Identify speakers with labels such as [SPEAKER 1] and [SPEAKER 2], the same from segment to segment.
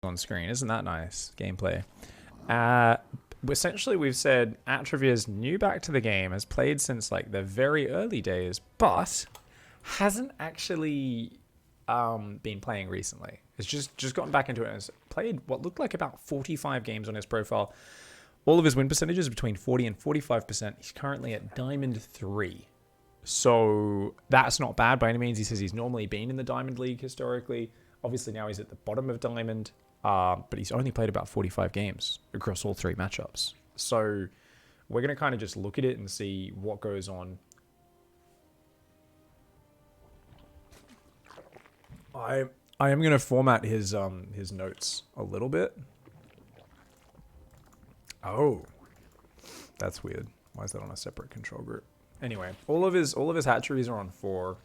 [SPEAKER 1] on screen. Isn't that nice? Gameplay. Essentially, we've said Atrivia is new back to the game, has played since like the very early days, but hasn't actually been playing recently. It's just gotten back into it and has played what looked like about 45 games on his profile. All of his win percentages are between 40 and 45%. He's currently at Diamond 3. So that's not bad by any means. He says he's normally been in the Diamond League historically. Obviously now he's at the bottom of Diamond, but he's only played about 45 games across all 3 matchups. So we're going to kind of just look at it and see what goes on. I am going to format his notes a little bit. Oh, that's weird. Why is that on a separate control group? Anyway, all of his hatcheries are on 4.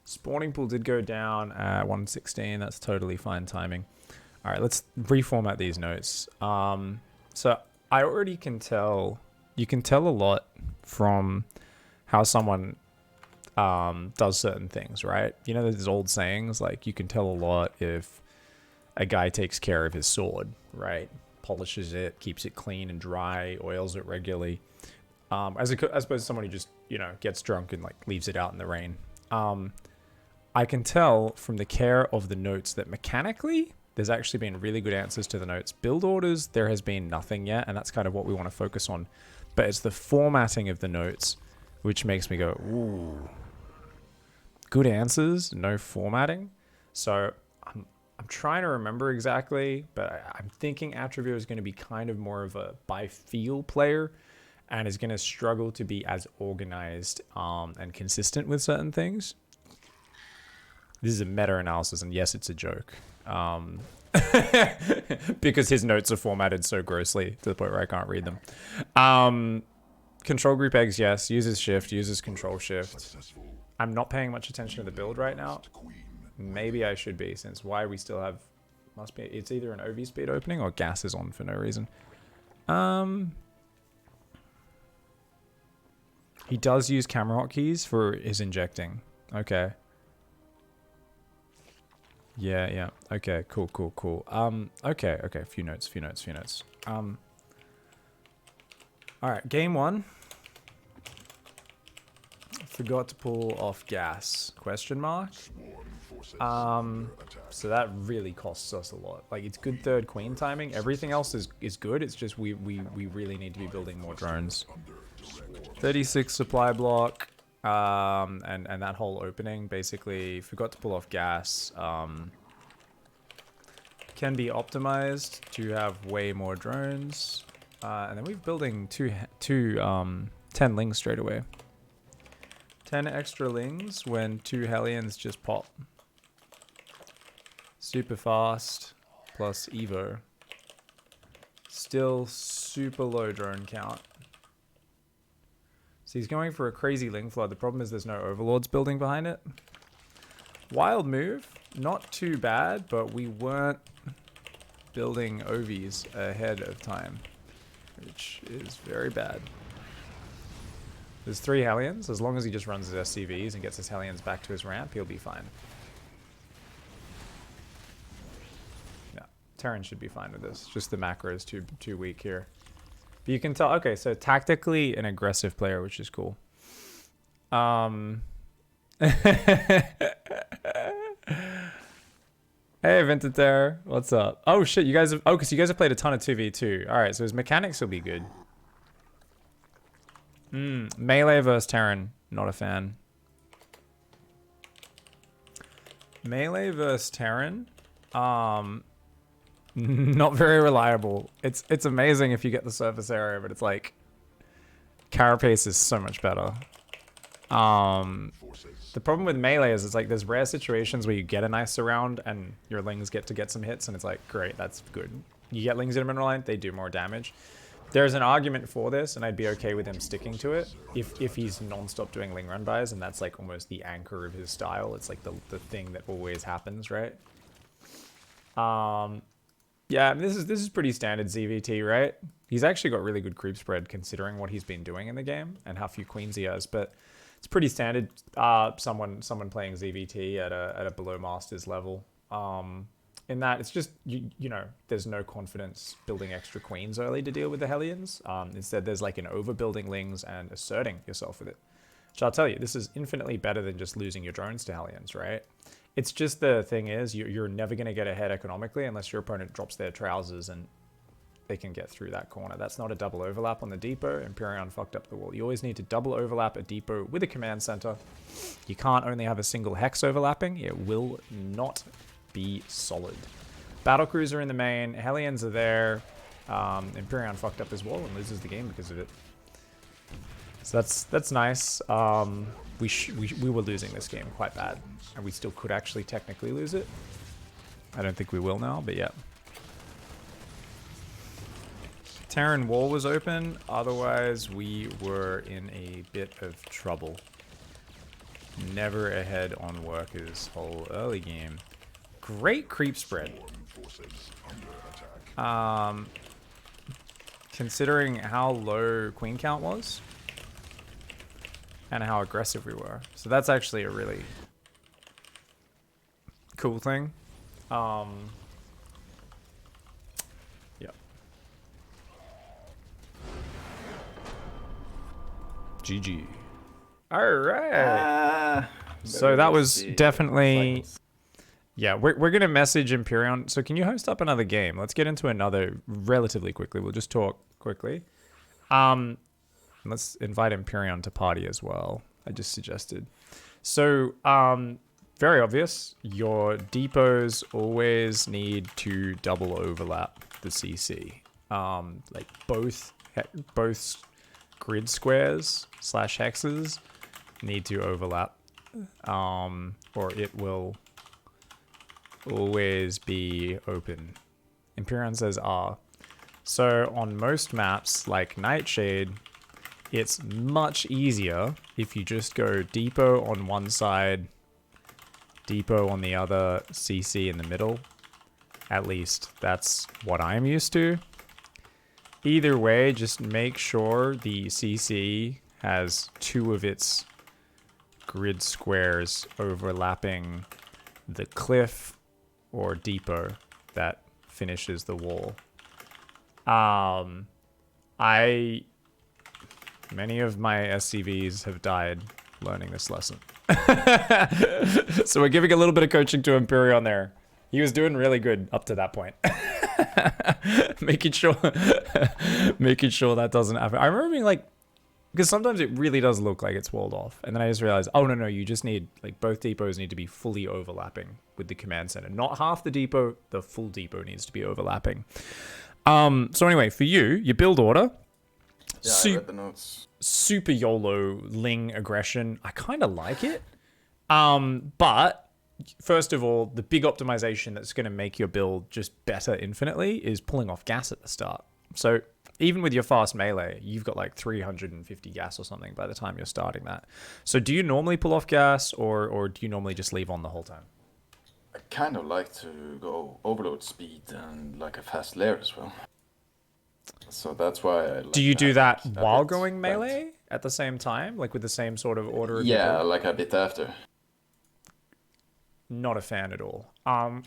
[SPEAKER 1] Spawning pool did go down at 116. That's totally fine timing. All right, let's reformat these notes. So I already can tell. You can tell a lot from how someone does certain things, right? You know, there's old sayings like you can tell a lot if a guy takes care of his sword, right? Polishes it, keeps it clean and dry, oils it regularly. As opposed to someone who just, you know, gets drunk and like leaves it out in the rain. I can tell from the care of the notes that mechanically there's actually been really good answers to the notes. Build orders, there has been nothing yet, and that's kind of what we want to focus on. But it's the formatting of the notes which makes me go, ooh. Good answers, no formatting. So I'm trying to remember exactly, but I'm thinking Atrivia is going to be kind of more of a by feel player and is going to struggle to be as organized and consistent with certain things. This is a meta-analysis, and yes, it's a joke. Because his notes are formatted so grossly to the point where I can't read them. Control group eggs, yes. Uses shift, uses control shift. I'm not paying much attention to the build right now. Maybe I should be, since why we still have... Must be... It's either an OV speed opening or gas is on for no reason. He does use camera hotkeys for his injecting. Okay. Yeah. Okay, cool. Okay. Few notes. Alright, game 1. Forgot to pull off gas, question mark. So that really costs us a lot. Like, it's good third queen timing. Everything else is good. It's just we really need to be building more drones. 36 supply block. And that whole opening basically forgot to pull off gas. Can be optimized to have way more drones. And then we're building two 10 lings straight away. 10 extra lings when 2 Hellions just pop. Super fast plus Evo. Still super low drone count. So he's going for a crazy ling flood. The problem is there's no overlords building behind it. Wild move. Not too bad, but we weren't building OVs ahead of time, which is very bad. There's 3 Hellions. As long as he just runs his SCVs and gets his Hellions back to his ramp, he'll be fine. Yeah, Terran should be fine with this. Just the macro is too weak here. But you can tell, okay, so tactically an aggressive player, which is cool. Hey, Vintater, what's up? Oh shit, you guys have, because you guys have played a ton of 2v2. Alright, so his mechanics will be good. Melee versus Terran, not a fan. Melee versus Terran, not very reliable. It's amazing if you get the surface area, but it's like Carapace is so much better. The problem with melee is it's like there's rare situations where you get a nice surround and your lings get to get some hits and it's like, great, that's good. You get lings in a mineral line, they do more damage. There's an argument for this, and I'd be okay with him sticking to it if he's non-stop doing ling run buys, and that's like almost the anchor of his style. It's like the thing that always happens, right? Yeah, this is pretty standard ZvT, right? He's actually got really good creep spread considering what he's been doing in the game and how few queens he has, but it's pretty standard. Someone playing ZvT at a below masters level. in that it's just, you know, there's no confidence building extra queens early to deal with the Hellions. Instead, there's like an overbuilding Lings and asserting yourself with it. Which I'll tell you, this is infinitely better than just losing your drones to Hellions, right? It's just the thing is, you're never going to get ahead economically unless your opponent drops their trousers and they can get through that corner. That's not a double overlap on the depot. Empyrean fucked up the wall. You always need to double overlap a depot with a command center. You can't only have a single hex overlapping. It will not be solid. Battlecruiser in the main. Hellions are there. Empyrean fucked up his wall and loses the game because of it. So that's nice. We were losing this game quite bad, and we still could actually technically lose it. I don't think we will now, but yeah. Terran wall was open, otherwise we were in a bit of trouble. Never ahead on workers whole early game. Great creep spread. Considering how low queen count was and how aggressive we were. So that's actually a really cool thing. GG. All right. So that was definitely... Yeah, we're going to message Empyrean. So can you host up another game? Let's get into another relatively quickly. We'll just talk quickly. Let's invite Empyrean to party as well. I just suggested. So, very obvious. Your depots always need to double overlap the CC. Like both grid squares / hexes need to overlap, or it will always be open. Empyrean says R. So on most maps like Nightshade, it's much easier if you just go depot on one side, depot on the other, CC in the middle. At least that's what I'm used to. Either way, just make sure the CC has 2 of its grid squares overlapping the cliff or depot that finishes the wall. Many of my SCVs have died learning this lesson. So we're giving a little bit of coaching to Empyrean there. He was doing really good up to that point. making sure that doesn't happen. I remember being like, because sometimes it really does look like it's walled off. And then I just realized, oh, no, you just need, like, both depots need to be fully overlapping with the command center. Not half the depot, the full depot needs to be overlapping. So anyway, for you, your build order.
[SPEAKER 2] Yeah, I read the notes.
[SPEAKER 1] Super YOLO Ling aggression. I kind of like it. But first of all, the big optimization that's going to make your build just better infinitely is pulling off gas at the start. So even with your fast melee, you've got like 350 gas or something by the time you're starting that. So do you normally pull off gas, or do you normally just leave on the whole time?
[SPEAKER 2] I kind of like to go overload speed and like a fast layer as well. So that's why I like.
[SPEAKER 1] Do you do that while going melee at the same time? Like with the same sort of order of your build?
[SPEAKER 2] like a bit after.
[SPEAKER 1] Not a fan at all.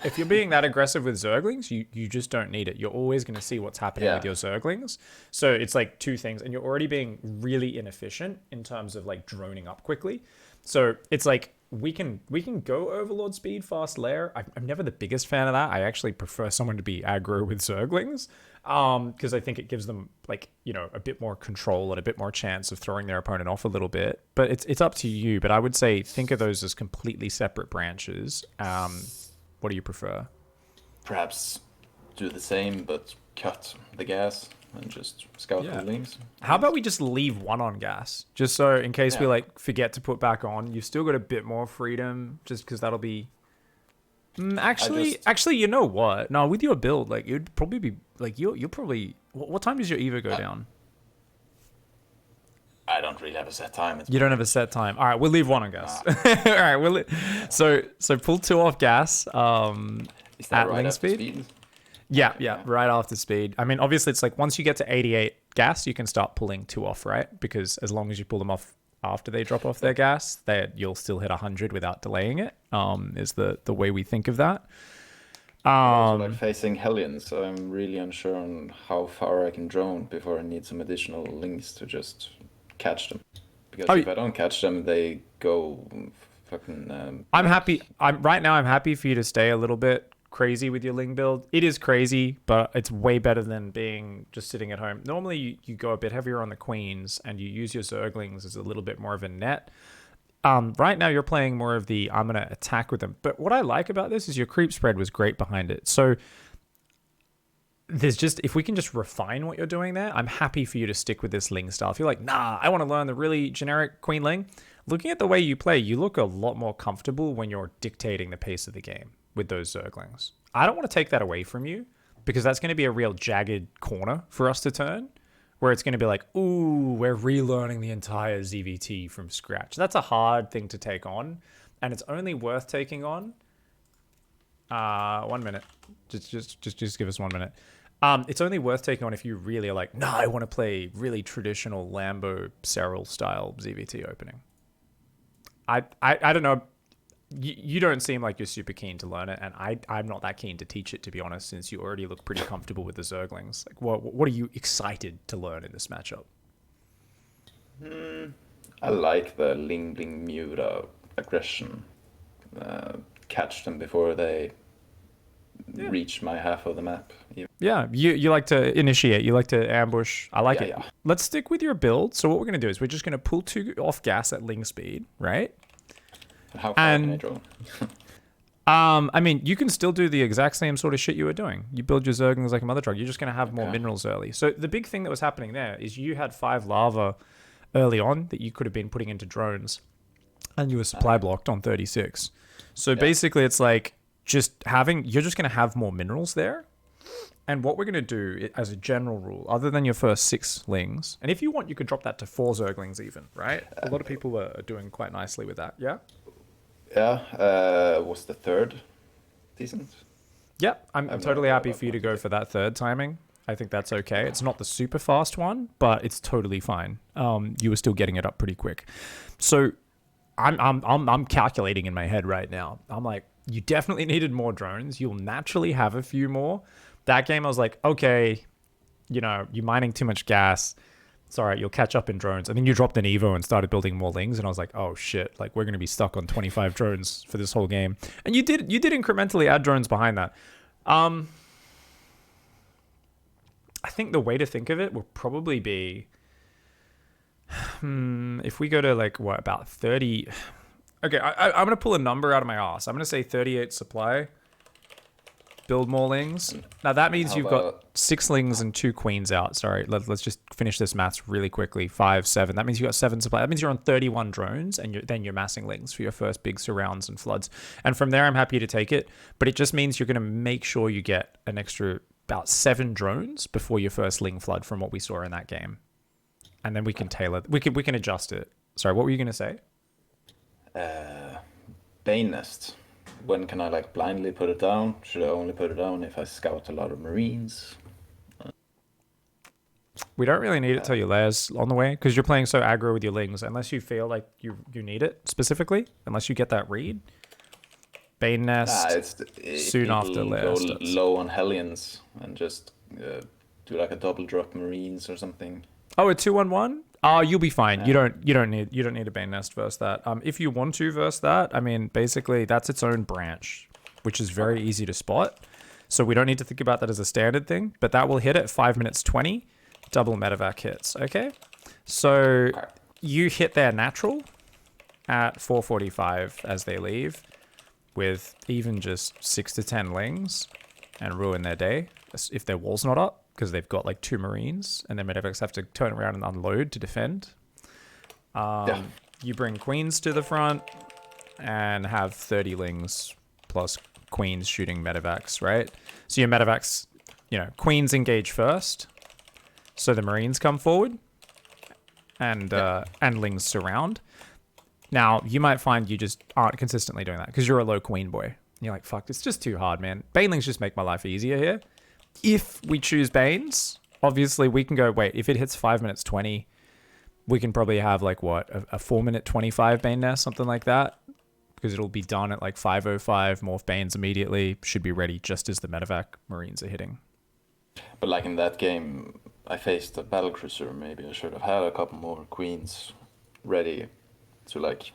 [SPEAKER 1] If you're being that aggressive with Zerglings, you just don't need it. You're always going to see what's happening with your Zerglings. So it's like 2 things, and you're already being really inefficient in terms of like droning up quickly. So it's like we can go Overlord speed, fast layer. I'm never the biggest fan of that. I actually prefer someone to be aggro with Zerglings, because I think it gives them like, you know, a bit more control and a bit more chance of throwing their opponent off a little bit. But it's up to you. But I would say think of those as completely separate branches. What do you prefer?
[SPEAKER 2] Perhaps do the same, but cut the gas and just scout the links.
[SPEAKER 1] How about we just leave one on gas, just so in case we like forget to put back on, you've still got a bit more freedom, just because that'll be. Actually, you know what? No, with your build, like it would probably be like you'll probably. What time does your Evo go down?
[SPEAKER 2] I don't really have a set time.
[SPEAKER 1] You don't have a set time. All right, we'll leave one on gas. All right, so pull 2 off gas.
[SPEAKER 2] Is that
[SPEAKER 1] at
[SPEAKER 2] right
[SPEAKER 1] Ling
[SPEAKER 2] after
[SPEAKER 1] speed? Yeah, right after speed. I mean, obviously, it's like once you get to 88 gas, you can start pulling 2 off, right? Because as long as you pull them off after they drop off their gas, you'll still hit 100 without delaying it. Is the way we think of that.
[SPEAKER 2] I'm also like
[SPEAKER 1] Um,
[SPEAKER 2] facing Hellions, so I'm really unsure on how far I can drone before I need some additional links to just catch them. Because
[SPEAKER 1] oh,
[SPEAKER 2] if I don't catch them, they go fucking
[SPEAKER 1] I'm happy.
[SPEAKER 2] nuts.
[SPEAKER 1] I'm happy for you to stay a little bit crazy with your Ling build. It is crazy, but it's way better than being just sitting at home. Normally, you go a bit heavier on the queens and you use your Zerglings as a little bit more of a net. Right now, you're playing more of the I'm going to attack with them. But what I like about this is your creep spread was great behind it. So there's just, if we can just refine what you're doing there, I'm happy for you to stick with this Ling style. If you're like, nah, I want to learn the really generic Queen Ling, looking at the way you play, you look a lot more comfortable when you're dictating the pace of the game with those Zerglings. I don't want to take that away from you because that's going to be a real jagged corner for us to turn where it's going to be like, ooh, we're relearning the entire ZvT from scratch. That's a hard thing to take on, and it's only worth taking on. 1 minute. Just give us 1 minute. It's only worth taking on if you really are like, I want to play really traditional Lambo Serral style ZvT opening. I don't know. You don't seem like you're super keen to learn it, and I'm not that keen to teach it, to be honest, since you already look pretty comfortable with the Zerglings. Like, what are you excited to learn in this matchup?
[SPEAKER 2] I like the Ling Bling Muta aggression. Catch them before they reach my half of the map.
[SPEAKER 1] Yeah, you like to initiate, you like to ambush. I like it.
[SPEAKER 2] Yeah.
[SPEAKER 1] Let's stick with your build. So what we're going to do is we're just going to pull 2 off gas at Ling speed, right?
[SPEAKER 2] How far can I
[SPEAKER 1] And
[SPEAKER 2] draw?
[SPEAKER 1] I mean, you can still do the exact same sort of shit you were doing. You build your Zerglings like a mother truck. You're just going to have more minerals early. So the big thing that was happening there is you had 5 lava early on that you could have been putting into drones, and you were supply blocked on 36. So basically, it's like you're just going to have more minerals there. And what we're going to do as a general rule, other than your first 6 Lings, and if you want, you could drop that to 4 Zerglings even, right? A lot of people are doing quite nicely with that. Yeah.
[SPEAKER 2] Yeah, was the third decent?
[SPEAKER 1] Yeah, I'm
[SPEAKER 2] no
[SPEAKER 1] totally
[SPEAKER 2] idea
[SPEAKER 1] happy
[SPEAKER 2] about
[SPEAKER 1] for you to
[SPEAKER 2] that.
[SPEAKER 1] go for that 3rd timing. I think that's okay. It's not the super fast one, but it's totally fine. You were still getting it up pretty quick. So I'm calculating in my head right now. I'm like, you definitely needed more drones. You'll naturally have a few more. That game, I was like, okay, you're mining too much gas. It's all right, you'll catch up in drones. And then you dropped an Evo and started building more Lings, and I was like, oh shit, like we're gonna be stuck on 25 drones for this whole game. And you did incrementally add drones behind that. I think the way to think of it will probably be if we go to like about 30. Okay, I'm gonna pull a number out of my ass. I'm gonna say 38 supply. Build more Lings. Now that means
[SPEAKER 2] How
[SPEAKER 1] you've got 6 Lings and 2 queens out. Sorry, let's just finish this maths really quickly. 5, 7. That means you got 7 supply. That means you're on 31 drones, and then you're massing Lings for your first big surrounds and floods. And from there, I'm happy to take it. But it just means you're going to make sure you get an extra about 7 drones before your first Ling flood from what we saw in that game. And then we can tailor. We can adjust it. Sorry, what were you going to say?
[SPEAKER 2] Bane Nest. When can I like blindly put it down? Should I only put it down if I scout a lot of Marines?
[SPEAKER 1] We don't really need it till your layers on the way because you're playing so aggro with your Lings. Unless you feel like you need it specifically, unless you get that read. Bane Nest soon after layers.
[SPEAKER 2] Go low on Hellions and just do like a double drop Marines or something.
[SPEAKER 1] Oh, a 2-1-1? Oh, you'll be fine. Yeah. You don't need a Bane Nest versus that. If you want to versus that, I mean, basically that's its own branch, which is very easy to spot. So we don't need to think about that as a standard thing, but that will hit at 5 minutes 20, double medevac hits. Okay, so you hit their natural at 4:45 as they leave, with even just 6 to 10 Lings, and ruin their day if their wall's not up. Because they've got like 2 Marines, and then medevacs have to turn around and unload to defend. You bring queens to the front and have 30 Lings plus queens shooting medevacs, right? So your medevacs, queens engage first, so the Marines come forward, and Lings surround. Now you might find you just aren't consistently doing that because you're a low queen boy. And you're like, fuck, it's just too hard, man. Banelings just make my life easier here. If we choose Banes, obviously we can go, wait, if it hits 5 minutes 20, we can probably have like a 4 minute 25 Bane Nest, something like that. because it'll be done at like 5:05. Morph Banes immediately. Should be ready just as the medevac Marines are hitting.
[SPEAKER 2] But like in that game, I faced a battlecruiser. Maybe I should have had a couple more queens ready to like.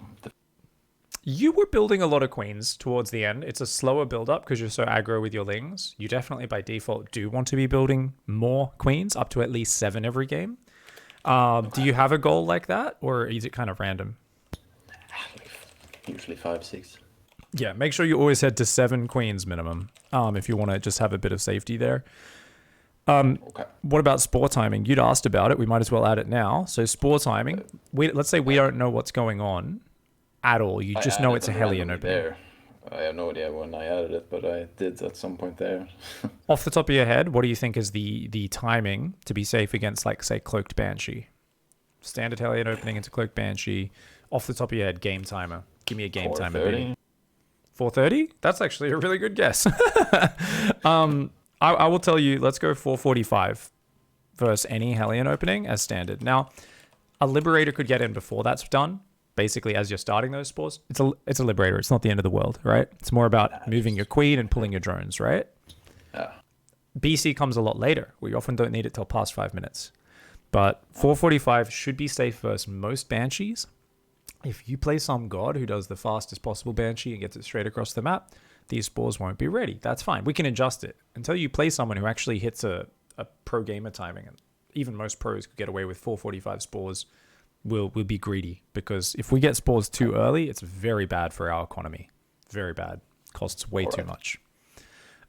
[SPEAKER 1] You were building a lot of queens towards the end. It's a slower build up because you're so aggro with your lings. You definitely by default do want to be building more queens, up to at least 7 every game. Do you have a goal like that, or is it kind of random?
[SPEAKER 2] Usually 5, 6.
[SPEAKER 1] Yeah, make sure you always head to 7 queens minimum if you want to just have a bit of safety there.
[SPEAKER 2] Okay.
[SPEAKER 1] What about spore timing? You'd asked about it. We might as well add it now. So spore timing, let's say we don't know what's going on at all. You just know it's a Hellion opening.
[SPEAKER 2] There. I have no idea when I added it, but I did at some point there.
[SPEAKER 1] Off the top of your head, what do you think is the timing to be safe against, like, say, Cloaked Banshee? Standard Hellion opening into Cloaked Banshee. Off the top of your head, game timer. Give me a game timer, baby. 4:30? That's actually a really good guess. I will tell you, let's go 4:45 versus any Hellion opening as standard. Now, a Liberator could get in before that's done. Basically, as you're starting those spores, it's a Liberator. It's not the end of the world, right? It's more about moving your queen and pulling your drones, right?
[SPEAKER 2] Yeah.
[SPEAKER 1] BC comes a lot later. We often don't need it till past 5 minutes. But 4:45 should be safe versus most Banshees. If you play some god who does the fastest possible Banshee and gets it straight across the map, these spores won't be ready. That's fine. We can adjust it. Until you play someone who actually hits a pro gamer timing, and even most pros could get away with 4:45 spores, we'll be greedy, because if we get spores too early, it's very bad for our economy. Very bad. Costs way too much.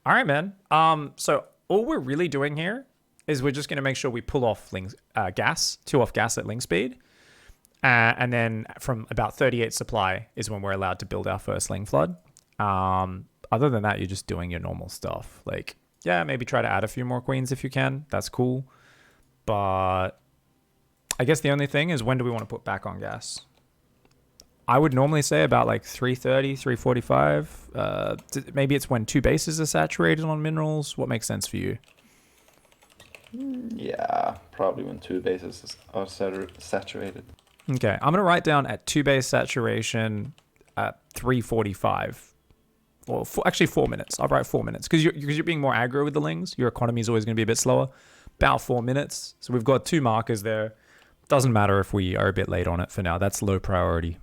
[SPEAKER 1] All right, man. So all we're really doing here is we're just going to make sure we pull off gas, 2 off gas at ling speed. And then from about 38 supply is when we're allowed to build our first ling flood. Other than that, you're just doing your normal stuff. Like, yeah, maybe try to add a few more queens if you can. That's cool. But I guess the only thing is, when do we want to put back on gas? I would normally say about like 3:30, 3:45. Maybe it's when 2 bases are saturated on minerals. What makes sense for you?
[SPEAKER 2] Yeah, probably when 2 bases are saturated.
[SPEAKER 1] Okay, I'm going to write down at 2 base saturation at 3:45. Well, actually 4 minutes. I'll write 4 minutes because you're being more aggro with the lings. Your economy is always going to be a bit slower. About 4 minutes. So we've got 2 markers there. Doesn't matter if we are a bit late on it for now. That's low priority.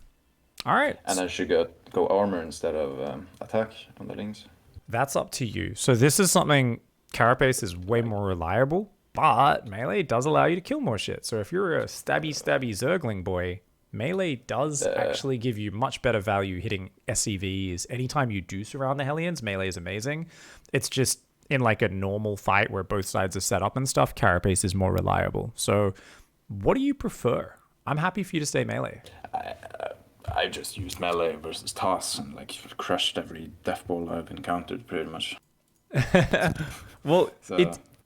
[SPEAKER 1] All right.
[SPEAKER 2] And I should go armor instead of attack on the lings.
[SPEAKER 1] That's up to you. So this is something, Carapace is way more reliable, but melee does allow you to kill more shit. So if you're a stabby Zergling boy, melee does actually give you much better value hitting SCVs. Anytime you do surround the Hellions, melee is amazing. It's just in like a normal fight where both sides are set up and stuff, Carapace is more reliable. So what do you prefer? I'm happy for you to stay melee.
[SPEAKER 2] I just used melee versus toss and like crushed every death ball I've encountered pretty much.
[SPEAKER 1] Well, so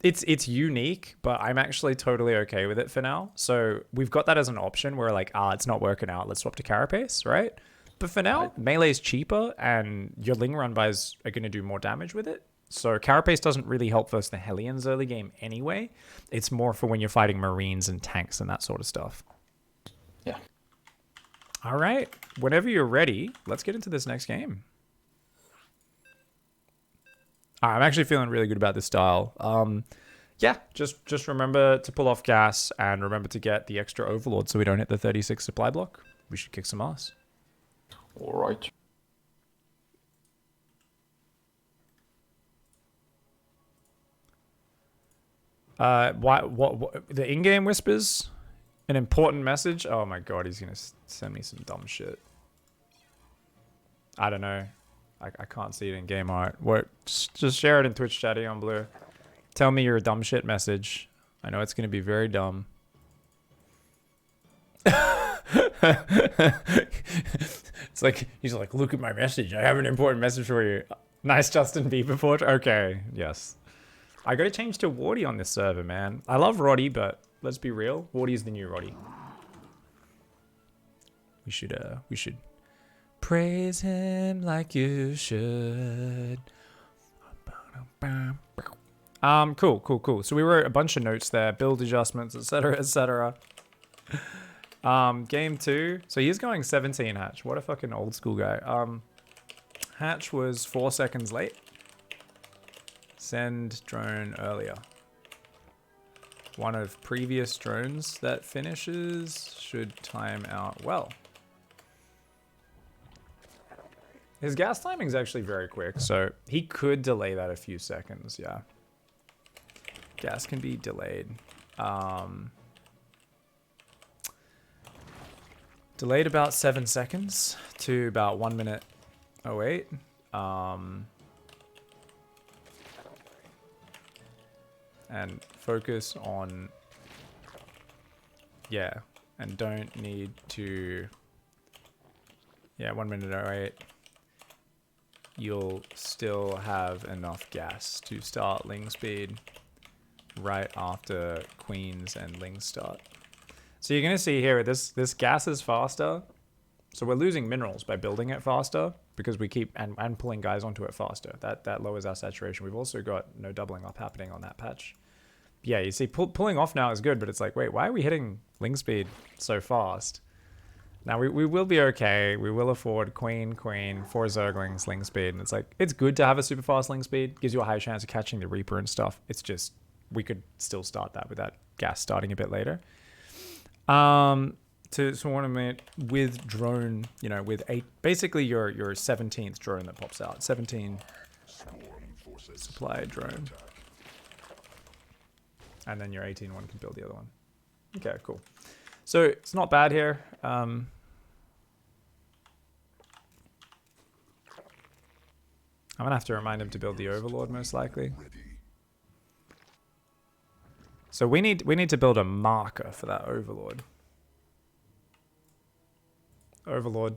[SPEAKER 1] it's unique, but I'm actually totally okay with it for now. So we've got that as an option where like, it's not working out, let's swap to Carapace, right? But for now, melee is cheaper and your Ling Run buys are going to do more damage with it. So Carapace doesn't really help versus the Hellions early game anyway. It's more for when you're fighting Marines and tanks and that sort of stuff.
[SPEAKER 2] Yeah.
[SPEAKER 1] All right. Whenever you're ready, let's get into this next game. I'm actually feeling really good about this style. Yeah, just remember to pull off gas and remember to get the extra Overlord so we don't hit the 36 supply block. We should kick some ass.
[SPEAKER 2] All right.
[SPEAKER 1] What the in-game whispers? An important message? Oh my god, he's gonna send me some dumb shit. I don't know. I can't see it in game art. What? Just share it in Twitch chat on Blue. Tell me your dumb shit message. I know it's gonna be very dumb. It's like he's like, look at my message. I have an important message for you. Nice Justin Bieber port. Okay, yes. I gotta change to Wardy on this server, man. I love Roddy, but let's be real. Wardy is the new Roddy. We should praise him like you should. Cool. So we wrote a bunch of notes there, build adjustments, etc., etc. Game 2. So he's going 17 hatch. What a fucking old school guy. Hatch was 4 seconds late. Send drone earlier. One of previous drones that finishes should time out well. His gas timing is actually very quick, so he could delay that a few seconds, yeah. Gas can be delayed. Delayed about 7 seconds to about 1 minute 08. And focus on, yeah, and don't need to, yeah, 1 minute 08. You'll still have enough gas to start Ling speed right after Queens and Ling start. So you're going to see here, this gas is faster. So we're losing minerals by building it faster because we keep, and pulling guys onto it faster. That lowers our saturation. We've also got no doubling up happening on that patch. Yeah, you see, pulling off now is good, but it's like, wait, why are we hitting Ling speed so fast? Now, we will be okay. We will afford Queen, 4 Zerglings, Ling speed. And it's like, it's good to have a super fast Ling speed. Gives you a high chance of catching the Reaper and stuff. It's just, we could still start that with that gas starting a bit later. To tournament with drone, you know, with basically your 17th drone that pops out. 17 supply drone. And then your 18 one can build the other one. Okay, cool. So it's not bad here. I'm gonna have to remind him to build the Overlord most likely. So we need to build a marker for that Overlord. Overlord.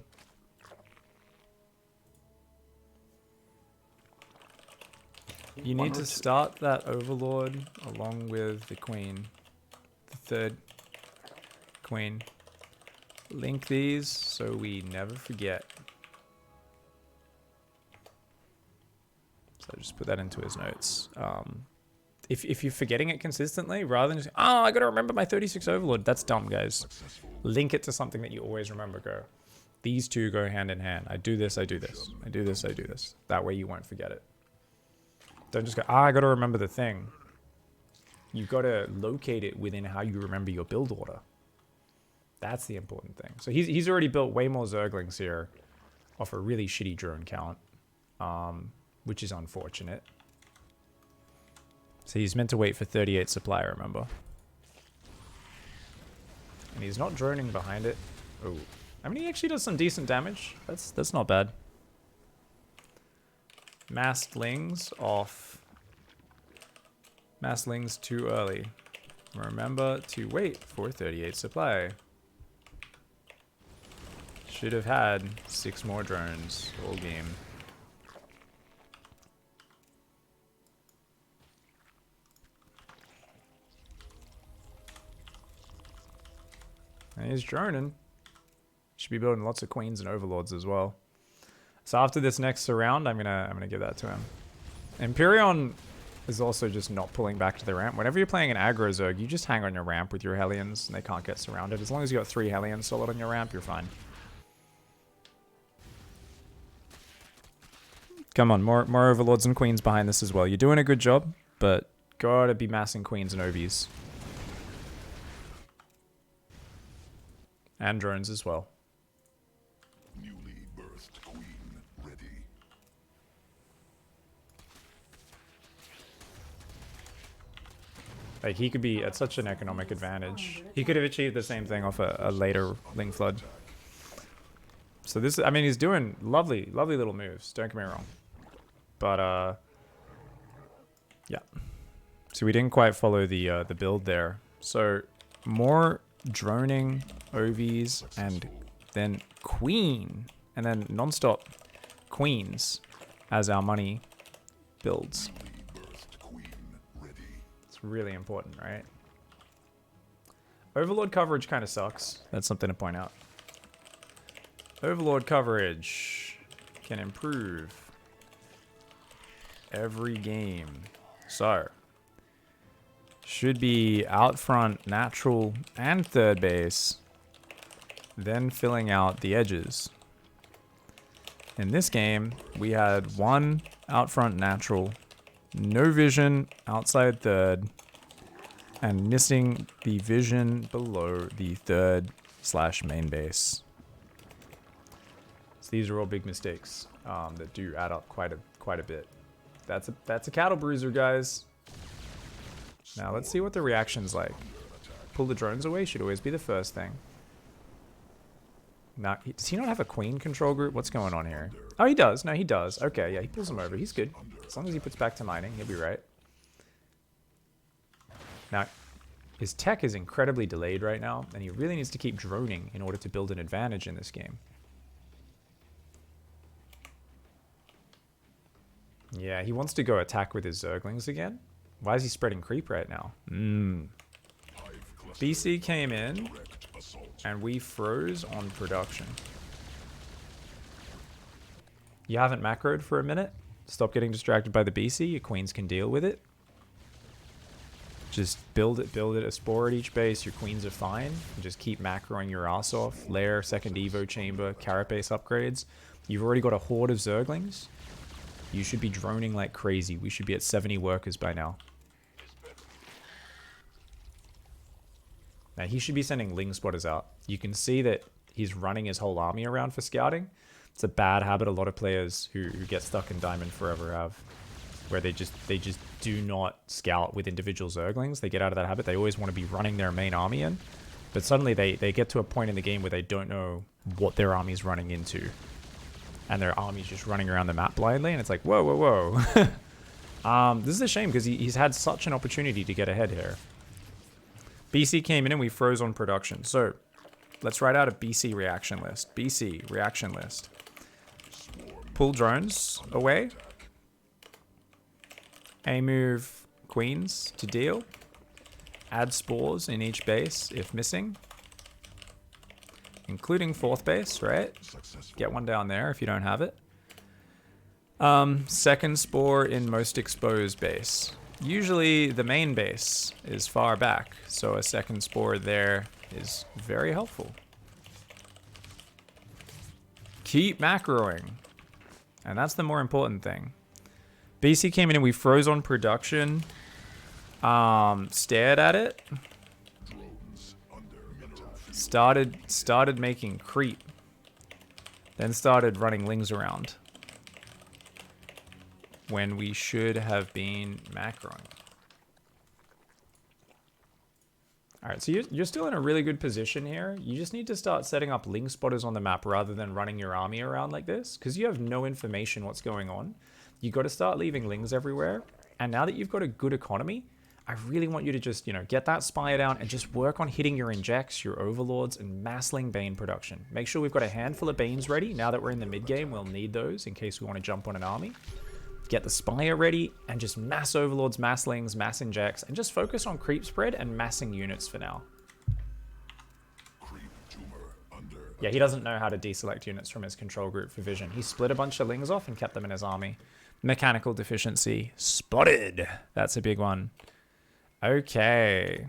[SPEAKER 1] You need to start that Overlord along with the Queen. The third Queen. Link these so we never forget. So just put that into his notes. If you're forgetting it consistently, rather than just, oh, I gotta remember my 36 Overlord, that's dumb, guys. Link it to something that you always remember. Go, these two go hand in hand. I do this, I do this. I do this, I do this. That way you won't forget it. Don't just go, I gotta remember the thing. You gotta locate it within how you remember your build order. That's the important thing. So he's already built way more Zerglings here off a really shitty drone count, which is unfortunate. So he's meant to wait for 38 supply, remember? And he's not droning behind it. Oh, I mean, he actually does some decent damage. That's not bad. Massed Lings off. Massed Lings too early. Remember to wait for 38 supply. Should have had 6 more drones all game. And he's droning. Should be building lots of Queens and Overlords as well. So after this next round, I'm gonna give that to him. Empyrean is also just not pulling back to the ramp. Whenever you're playing an aggro Zerg, you just hang on your ramp with your Hellions and they can't get surrounded. As long as you got 3 Hellions solid on your ramp, you're fine. Come on, more Overlords and Queens behind this as well. You're doing a good job, but gotta be massing Queens and Ovies. And drones as well.
[SPEAKER 3] Newly birthed queen ready.
[SPEAKER 1] Like, he could be at such an economic advantage. He could have achieved the same thing off a later Ling Flood. So this, I mean, he's doing lovely little moves. Don't get me wrong. But, yeah. So we didn't quite follow the build there. So more droning, Ovies, and then Queen. And then non-stop Queens as our money builds. It's really important, right? Overlord coverage kind of sucks. That's something to point out. Overlord coverage can improve every game. So, should be out front, natural, and third base, then filling out the edges. In this game, we had one out front natural, no vision outside third, and missing the vision below the third / main base. So these are all big mistakes that do add up quite a bit. That's a cattle bruiser, guys. Now let's see what the reaction's like. Pull the drones away should always be the first thing. Now, does he not have a queen control group? What's going on here? Oh, he does. No, he does. Okay, yeah, he pulls him over. He's good. As long as he puts back to mining, he'll be right. Now, his tech is incredibly delayed right now, and he really needs to keep droning in order to build an advantage in this game. Yeah, he wants to go attack with his Zerglings again. Why is he spreading creep right now? BC came in, and we froze on production. You haven't macroed for a minute? Stop getting distracted by the BC. Your queens can deal with it. Just build it, a spore at each base. Your queens are fine. Just keep macroing your ass off. Lair, second Evo chamber, carapace upgrades. You've already got a horde of Zerglings. You should be droning like crazy. We should be at 70 workers by now. Now, he should be sending Ling spotters out. You can see that he's running his whole army around for scouting. It's a bad habit a lot of players who get stuck in Diamond forever have, where they just do not scout with individual Zerglings. They get out of that habit. They always want to be running their main army in. But suddenly they get to a point in the game where they don't know what their army's running into. And their army's just running around the map blindly. And it's like, whoa, whoa, whoa. This is a shame because he's had such an opportunity to get ahead here. BC came in and we froze on production. So let's write out a BC reaction list. BC reaction list. Pull drones away. A move queens to deal. Add spores in each base if missing. Including fourth base, right? Get one down there if you don't have it. Second spore in most exposed base. Usually the main base is far back, so a second spore there is very helpful. Keep macroing. And that's the more important thing. BC came in and we froze on production. Stared at it. Started making creep. Then started running Lings around. When we should have been macroing. Alright, so you're still in a really good position here. You just need to start setting up Ling spotters on the map rather than running your army around like this. Because you have no information what's going on. You got to start leaving Lings everywhere. And now that you've got a good economy, I really want you to just, get that spire down and just work on hitting your injects, your overlords, and massling Bane production. Make sure we've got a handful of Banes ready. Now that we're in the mid game, we'll need those in case we want to jump on an army. Get the spire ready and just mass overlords, mass lings, mass injects, and just focus on creep spread and massing units for now. Yeah, he doesn't know how to deselect units from his control group for vision. He split a bunch of lings off and kept them in his army. Mechanical deficiency spotted. That's a big one. Okay.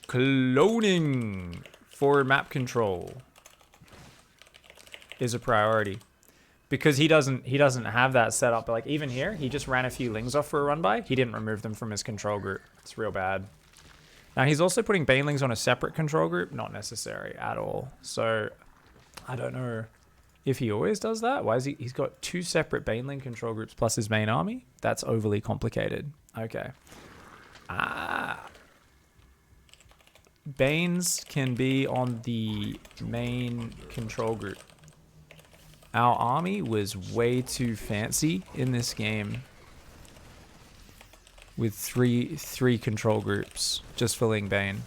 [SPEAKER 1] Cloning for map control is a priority. Because he doesn't have that set up. Like, even here, he just ran a few Lings off for a run by. He didn't remove them from his control group. It's real bad. Now, he's also putting Banelings on a separate control group. Not necessary at all. So, I don't know if he always does that. Why is he's got 2 separate Baneling control groups plus his main army? That's overly complicated. Okay. Banes can be on the main control group. Our army was way too fancy in this game with three control groups just for Ling Bane.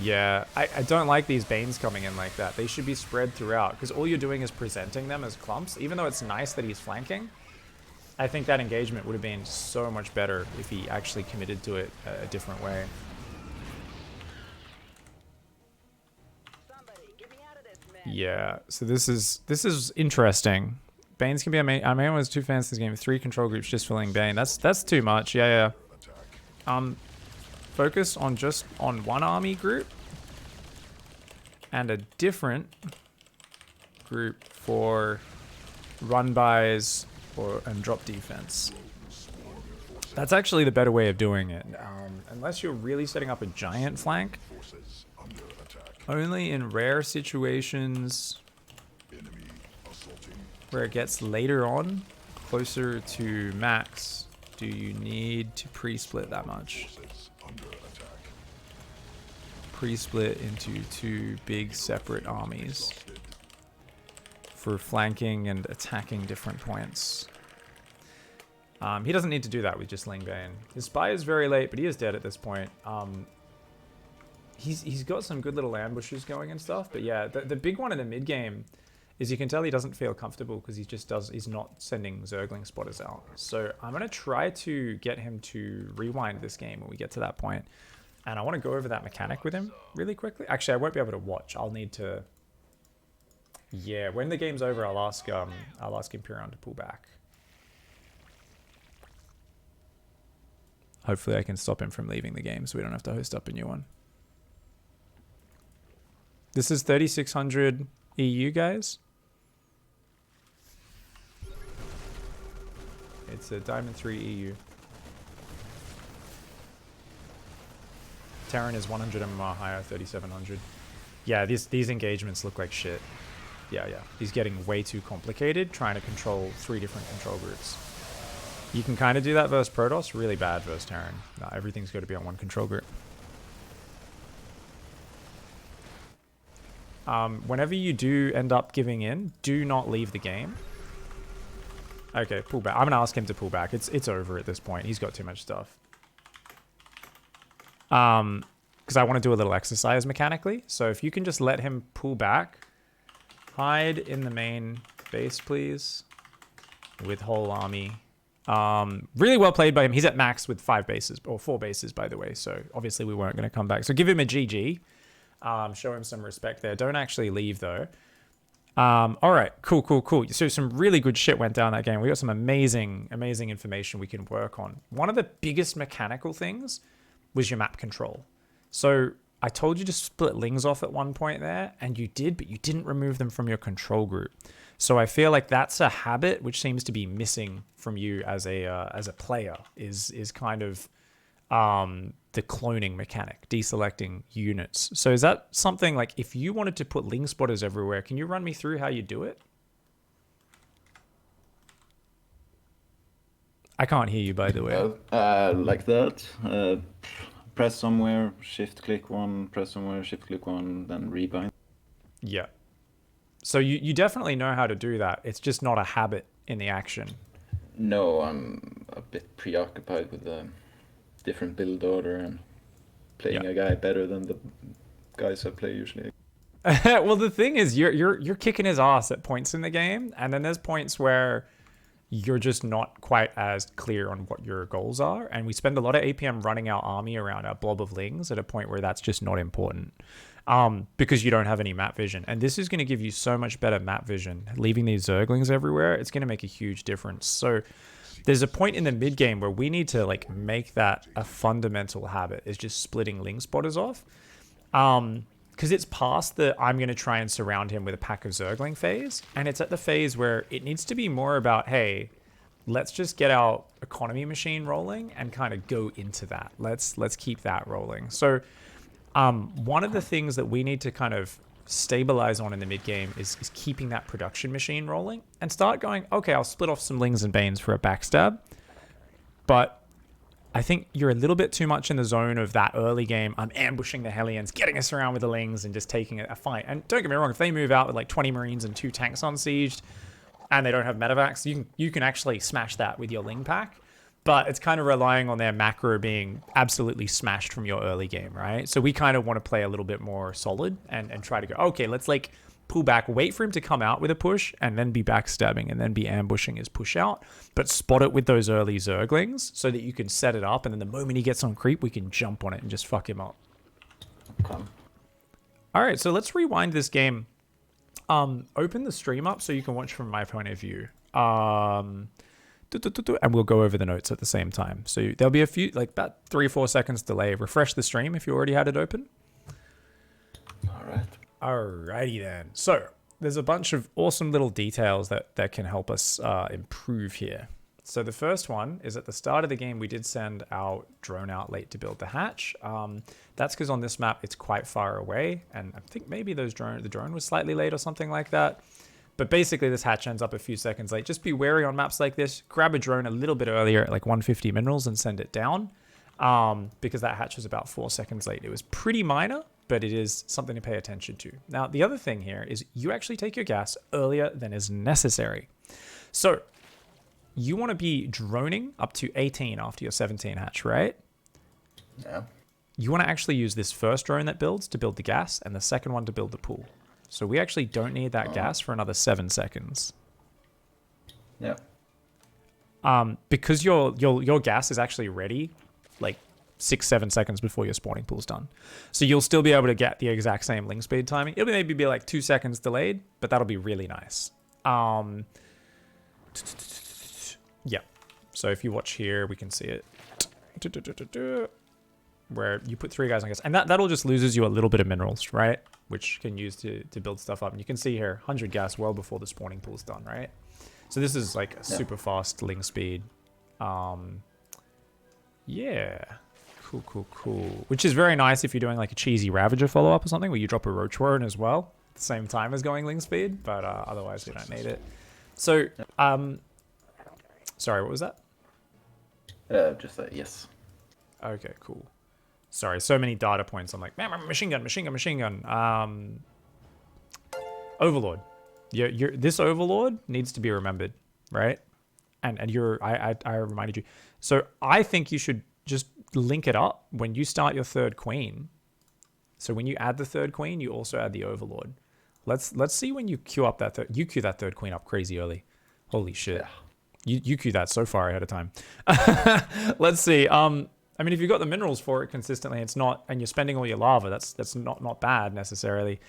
[SPEAKER 1] Yeah, I don't like these Banes coming in like that. They should be spread throughout because all you're doing is presenting them as clumps. Even though it's nice that he's flanking, I think that engagement would have been so much better if he actually committed to it a different way. Yeah, so this is interesting. Banes can be our main was 2 fans this game, 3 control groups just filling Bane. That's too much. Yeah. Focus on just on one army group and a different group for run-bys and drop defense. That's actually the better way of doing it. Unless you're really setting up a giant flank, only in rare situations where it gets later on, closer to max, do you need to pre-split that much. Pre-split into 2 big separate armies for flanking and attacking different points. He doesn't need to do that with just Ling Bane. His spy is very late, but he is dead at this point. He's got some good little ambushes going and stuff, but yeah, the big one in the mid game is you can tell he doesn't feel comfortable because he's not sending Zergling spotters out. So I'm gonna try to get him to rewind this game when we get to that point, and I want to go over that mechanic with him really quickly. Actually, I won't be able to watch. I'll need to. Yeah, when the game's over, I'll ask Imperion to pull back. Hopefully I can stop him from leaving the game so we don't have to host up a new one. This is 3600 EU, guys. It's a Diamond 3 EU. Terran is 100 MMR higher, 3700. Yeah, these engagements look like shit. Yeah. He's getting way too complicated trying to control 3 different control groups. You can kind of do that versus Protoss, really bad versus Terran. No, everything's got to be on one control group. Whenever you do end up giving in, do not leave the game. Okay, pull back. I'm going to ask him to pull back. It's over at this point. He's got too much stuff. Because I want to do a little exercise mechanically. So if you can just let him pull back. Hide in the main base, please. With whole army. Really well played by him. He's at max with 5 bases, or 4 bases, by the way. So obviously we weren't going to come back. So give him a GG. Show him some respect there. Don't actually leave though. All right, cool. So some really good shit went down that game. We got some amazing information we can work on. One of the biggest mechanical things was your map control. So I told you to split Lings off at one point there, and you did, but you didn't remove them from your control group. So I feel like that's a habit which seems to be missing from you as a player. Is kind of the cloning mechanic, deselecting units. So is that something like if you wanted to put Ling spotters everywhere, can you run me through how you do it? I can't hear you, by the way.
[SPEAKER 2] Like that. Press somewhere, shift click one, press somewhere, shift click one, then rebind.
[SPEAKER 1] Yeah. So you definitely know how to do that. It's just not a habit in the action.
[SPEAKER 2] No, I'm a bit preoccupied with the different build order and playing a guy better than the guys I play usually.
[SPEAKER 1] Well, the thing is, you're kicking his ass at points in the game, and then there's points where you're just not quite as clear on what your goals are, and we spend a lot of APM running our army around our blob of Lings at a point where that's just not important, because you don't have any map vision. And this is going to give you so much better map vision. Leaving these Zerglings everywhere, it's going to make a huge difference. So there's a point in the mid game where we need to like make that a fundamental habit, is just splitting Ling spotters off. Because it's past the I'm going to try and surround him with a pack of Zergling phase. And it's at the phase where it needs to be more about, hey, let's just get our economy machine rolling and kind of go into that. Let's keep that rolling. So one of the things that we need to kind of stabilize on in the mid game is keeping that production machine rolling and start going, okay, I'll split off some Lings and Banes for a backstab. But I think you're a little bit too much in the zone of that early game. I'm ambushing the Hellions, getting us around with the Lings and just taking a fight. And don't get me wrong, if they move out with like 20 Marines and 2 tanks unsieged and they don't have medevacs, you can actually smash that with your Ling pack. But it's kind of relying on their macro being absolutely smashed from your early game, right? So we kind of want to play a little bit more solid and try to go, okay, let's like pull back, wait for him to come out with a push, and then be backstabbing, and then be ambushing his push out. But spot it with those early Zerglings so that you can set it up, and then the moment he gets on creep, we can jump on it and just fuck him up.
[SPEAKER 2] Okay.
[SPEAKER 1] All right, so let's rewind this game. Open the stream up so you can watch from my point of view. And we'll go over the notes at the same time. So there'll be a few, like about 3 or 4 seconds delay. Refresh the stream if you already had it open.
[SPEAKER 2] All right.
[SPEAKER 1] Alrighty then. So there's a bunch of awesome little details that can help us improve here. So the first one is at the start of the game, we did send our drone out late to build the hatch. That's because on this map, it's quite far away. And I think maybe the drone was slightly late or something like that. But basically, this hatch ends up a few seconds late. Just be wary on maps like this. Grab a drone a little bit earlier at like 150 minerals and send it down. Because that hatch was about 4 seconds late. It was pretty minor, but it is something to pay attention to. Now, the other thing here is you actually take your gas earlier than is necessary. So you want to be droning up to 18 after your 17 hatch, right?
[SPEAKER 2] Yeah.
[SPEAKER 1] You want to actually use this first drone that builds to build the gas and the second one to build the pool. So we actually don't need that gas for another 7 seconds.
[SPEAKER 2] Yeah.
[SPEAKER 1] Because your gas is actually ready like 6-7 seconds before your spawning pool's done. So you'll still be able to get the exact same link speed timing. It'll maybe be like 2 seconds delayed, but that'll be really nice. Yeah. So if you watch here, we can see it. Where you put 3 guys on gas. And that'll just loses you a little bit of minerals, right? Which you can use to build stuff up. And you can see here, 100 gas well before the spawning pool's done, right? So this is like a super fast link speed. Yeah. Cool. Which is very nice if you're doing like a cheesy Ravager follow-up or something where you drop a Roach Warren as well at the same time as going link speed. But otherwise, we don't need it. So, sorry, what was that?
[SPEAKER 2] Just that, yes.
[SPEAKER 1] Okay, cool. Sorry, so many data points. I'm like, man, machine gun. Overlord. This Overlord needs to be remembered, right? And I reminded you. So I think you should just link it up when you start your third queen. So when you add the third queen, you also add the Overlord. Let's see when you queue up that you queue that third queen up crazy early. Holy shit. Yeah. You queue that so far ahead of time. Let's see. I mean, if you've got the minerals for it consistently, it's not, and you're spending all your lava, that's not bad necessarily.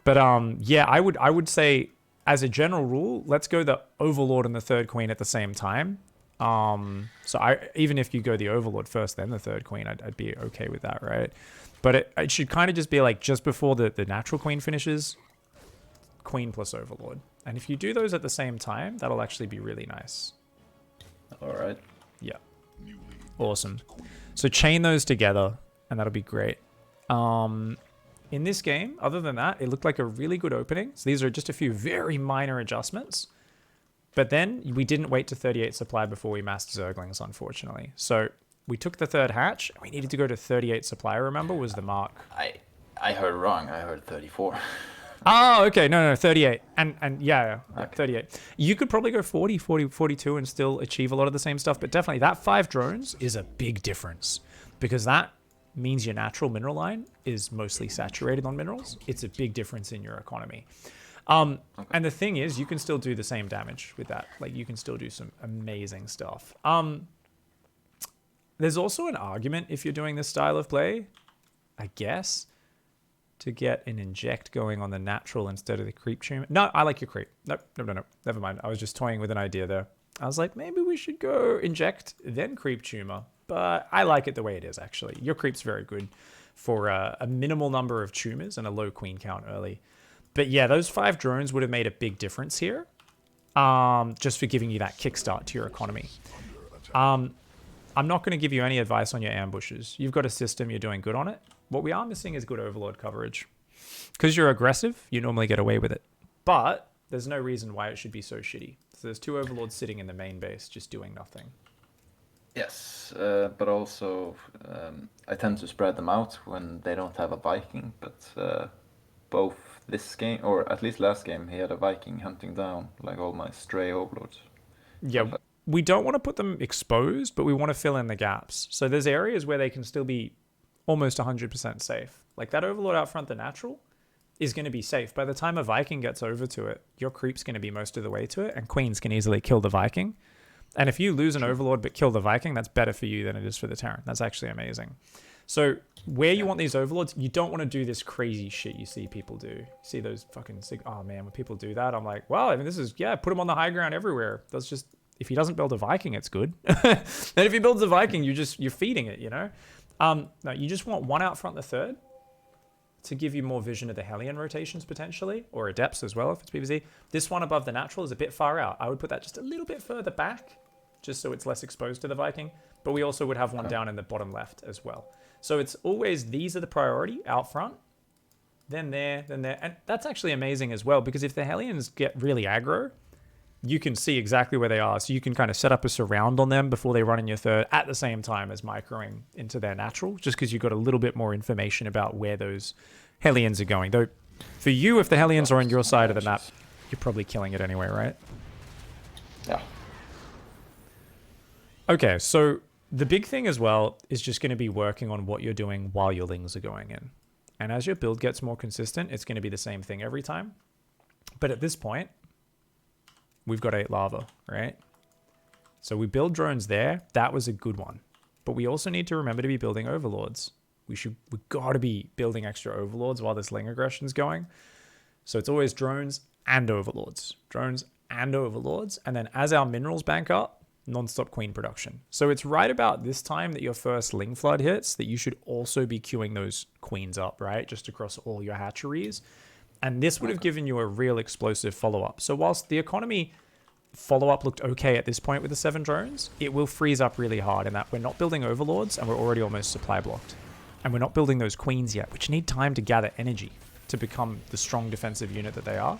[SPEAKER 1] But yeah, I would say as a general rule, let's go the Overlord and the third queen at the same time. So even if you go the Overlord first, then the third queen, I'd be okay with that, right? But it should kind of just be like just before the natural queen finishes, queen plus Overlord. And if you do those at the same time, that'll actually be really nice.
[SPEAKER 2] All right.
[SPEAKER 1] Yeah. Awesome. So chain those together, and that'll be great. In this game, other than that, it looked like a really good opening. So these are just a few very minor adjustments. But then we didn't wait to 38 supply before we massed Zerglings, unfortunately. So we took the third hatch. We needed to go to 38 supply, remember, was the mark.
[SPEAKER 2] I heard wrong. I heard 34.
[SPEAKER 1] Oh, okay. No, 38. And yeah,
[SPEAKER 2] Okay.
[SPEAKER 1] 38. You could probably go 40, 42 and still achieve a lot of the same stuff. But definitely that 5 drones is a big difference because that means your natural mineral line is mostly saturated on minerals. It's a big difference in your economy. Okay. And the thing is, you can still do the same damage with that. Like, you can still do some amazing stuff. There's also an argument if you're doing this style of play, I guess, to get an inject going on the natural instead of the creep tumor. No, I like your creep. Nope. Never mind. I was just toying with an idea there. I was like, maybe we should go inject, then creep tumor. But I like it the way it is, actually. Your creep's very good for a minimal number of tumors and a low queen count early. But yeah, those 5 drones would have made a big difference here. Just for giving you that kickstart to your economy. I'm not going to give you any advice on your ambushes. You've got a system, you're doing good on it. What we are missing is good Overlord coverage. Because you're aggressive, you normally get away with it. But there's no reason why it should be so shitty. So there's 2 Overlords sitting in the main base, just doing nothing.
[SPEAKER 2] Yes, but also I tend to spread them out when they don't have a Viking. But both this game, or at least last game, he had a Viking hunting down like all my stray Overlords.
[SPEAKER 1] Yeah, we don't want to put them exposed, but we want to fill in the gaps. So there's areas where they can still be almost 100% safe. Like that Overlord out front, the natural, is going to be safe. By the time a Viking gets over to it, your creep's going to be most of the way to it, and queens can easily kill the Viking. And if you lose an Overlord but kill the Viking, that's better for you than it is for the Terran. That's actually amazing. So where you want these Overlords, you don't want to do this crazy shit you see people do. You see those fucking... Oh, man, when people do that, I'm like, well, I mean, this is... Yeah, put him on the high ground everywhere. That's just... If he doesn't build a Viking, it's good. Then if he builds a Viking, you're feeding it, you know? No, you just want 1 out front the third. to give you more vision of the Hellion rotations potentially, or Adepts as well if it's PvZ. This one above the natural is a bit far out. I would put that just a little bit further back, just so it's less exposed to the Viking. But we also would have one down in the bottom left as well. So it's always, these are the priority out front, then there, then there. And that's actually amazing as well, because if the Hellions get really aggro, you can see exactly where they are. So you can kind of set up a surround on them before they run in your third at the same time as microing into their natural, just because you've got a little bit more information about where those Hellions are going. Though for you, if the Hellions are on your side of the map, you're probably killing it anyway, right?
[SPEAKER 2] Yeah.
[SPEAKER 1] Okay, so the big thing as well is just going to be working on what you're doing while your lings are going in. And as your build gets more consistent, it's going to be the same thing every time. But at this point, we've got 8 lava, right? So we build drones there. That was a good one. But we also need to remember to be building overlords. We've got to be building extra overlords while this ling aggression's going. So it's always drones and overlords. Drones and overlords. And then as our minerals bank up, non-stop queen production. So it's right about this time that your first ling flood hits that you should also be queuing those queens up, right? Just across all your hatcheries. And this would have given you a real explosive follow-up. So whilst the economy follow-up looked okay at this point with the 7 drones, it will freeze up really hard in that we're not building overlords and we're already almost supply blocked. And we're not building those queens yet, which need time to gather energy to become the strong defensive unit that they are.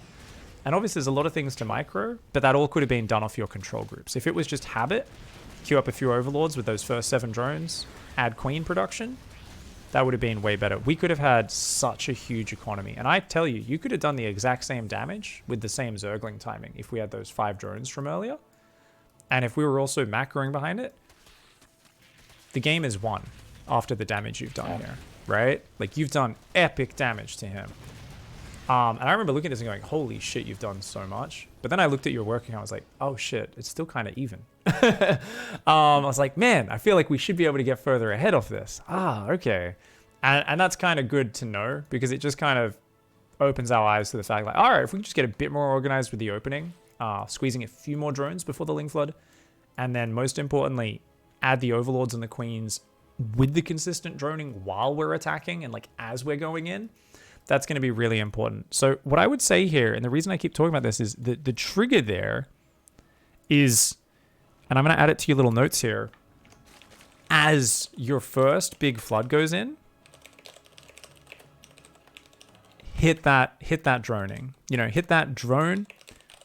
[SPEAKER 1] And obviously there's a lot of things to micro, but that all could have been done off your control groups. If it was just habit, queue up a few overlords with those first 7 drones, add queen production, that would have been way better. We could have had such a huge economy. And I tell you, you could have done the exact same damage with the same Zergling timing if we had those 5 drones from earlier. And if we were also macroing behind it, the game is won after the damage you've done here, right? Like, you've done epic damage to him. And I remember looking at this and going, holy shit, you've done so much. But then I looked at your working and I was like, oh shit, it's still kind of even. I was like, man, I feel like we should be able to get further ahead of this. Ah, okay. And that's kind of good to know, because it just kind of opens our eyes to the fact, like, all right, if we can just get a bit more organized with the opening, squeezing a few more drones before the ling flood, and then most importantly, add the overlords and the queens with the consistent droning while we're attacking and like as we're going in, that's going to be really important. So what I would say here, and the reason I keep talking about this, is the trigger there is, and I'm going to add it to your little notes here, as your first big flood goes in, hit that droning. You know, hit that drone,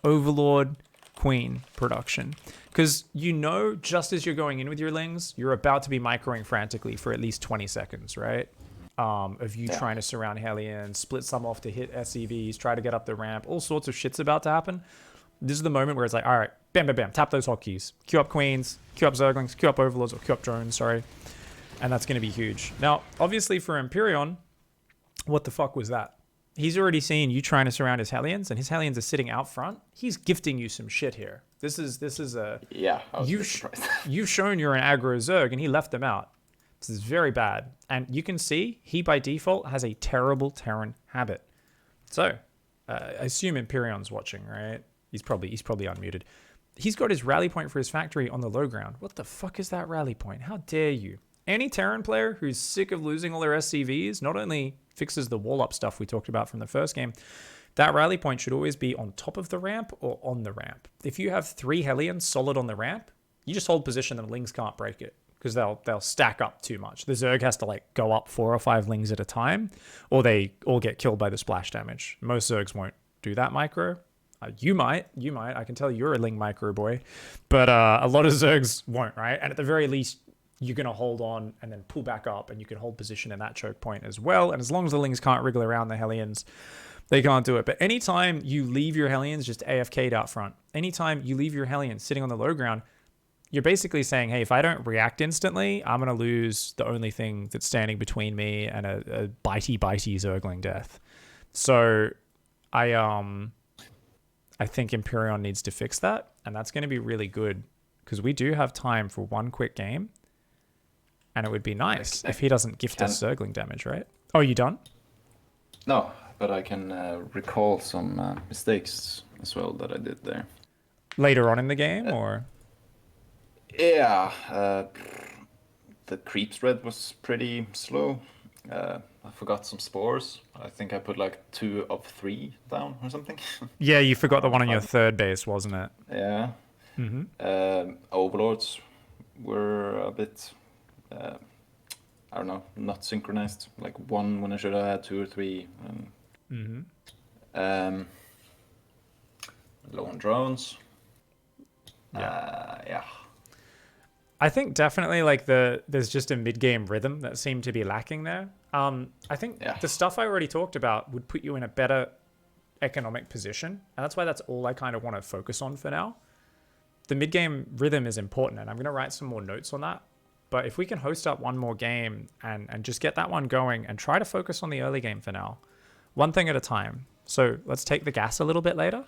[SPEAKER 1] overlord, queen production. Because you know, just as you're going in with your lings, you're about to be microing frantically for at least 20 seconds, right? Of you trying to surround Hellions, split some off to hit SCVs, try to get up the ramp, all sorts of shit's about to happen. This is the moment where it's like, all right, bam, bam, bam, tap those hotkeys. Queue up queens, queue up zerglings, queue up overlords, or queue up drones, sorry. And that's going to be huge. Now, obviously for Empyreon, what the fuck was that? He's already seen you trying to surround his Hellions, and his Hellions are sitting out front. He's gifting you some shit here. This is a...
[SPEAKER 2] Yeah, I was surprised.
[SPEAKER 1] You've shown you're an aggro Zerg, and he left them out. This is very bad. And you can see he, by default, has a terrible Terran habit. So, I assume Empyreon's watching, right? He's probably unmuted. He's got his rally point for his factory on the low ground. What the fuck is that rally point? How dare you? Any Terran player who's sick of losing all their SCVs not only fixes the wall up stuff we talked about from the first game, that rally point should always be on top of the ramp or on the ramp. If you have 3 Hellions solid on the ramp, you just hold position and the lings can't break it, because they'll stack up too much. The Zerg has to like go up 4 or 5 lings at a time, or they all get killed by the splash damage. Most Zergs won't do that micro. You might. I can tell you're a ling micro boy, but a lot of Zergs won't, right? And at the very least, you're going to hold on and then pull back up, and you can hold position in that choke point as well. And as long as the lings can't wriggle around the Hellions, they can't do it. But anytime you leave your Hellions just AFK'd out front, anytime you leave your Hellions sitting on the low ground, you're basically saying, hey, if I don't react instantly, I'm going to lose the only thing that's standing between me and a bitey Zergling death. So I think Empyreon needs to fix that, and that's going to be really good, because we do have time for one quick game, and it would be nice if he doesn't gift us Zergling damage, right? Oh, you done?
[SPEAKER 2] No, but I can recall some mistakes as well that I did there.
[SPEAKER 1] Later on in the game, or?
[SPEAKER 2] Yeah, the creep spread was pretty slow. I forgot some spores. I think I put like 2 of 3 down or something.
[SPEAKER 1] Yeah, you forgot the
[SPEAKER 2] On
[SPEAKER 1] one on your
[SPEAKER 2] 5.
[SPEAKER 1] third base, wasn't it?
[SPEAKER 2] Yeah.
[SPEAKER 1] Mm-hmm.
[SPEAKER 2] Overlords were a bit, uh, I don't know, not synchronized. Like 1 when I should have had 2 or 3.
[SPEAKER 1] Mm-hmm.
[SPEAKER 2] Um, low on drones.
[SPEAKER 1] Yeah.
[SPEAKER 2] Yeah.
[SPEAKER 1] I think definitely like there's just a mid-game rhythm that seemed to be lacking there. I think
[SPEAKER 2] Yeah.
[SPEAKER 1] the stuff I already talked about would put you in a better economic position, and that's why that's all I kind of want to focus on for now. The mid-game rhythm is important, and I'm going to write some more notes on that. But if we can host up one more game and just get that one going and try to focus on the early game for now, one thing at a time. So let's take the gas a little bit later.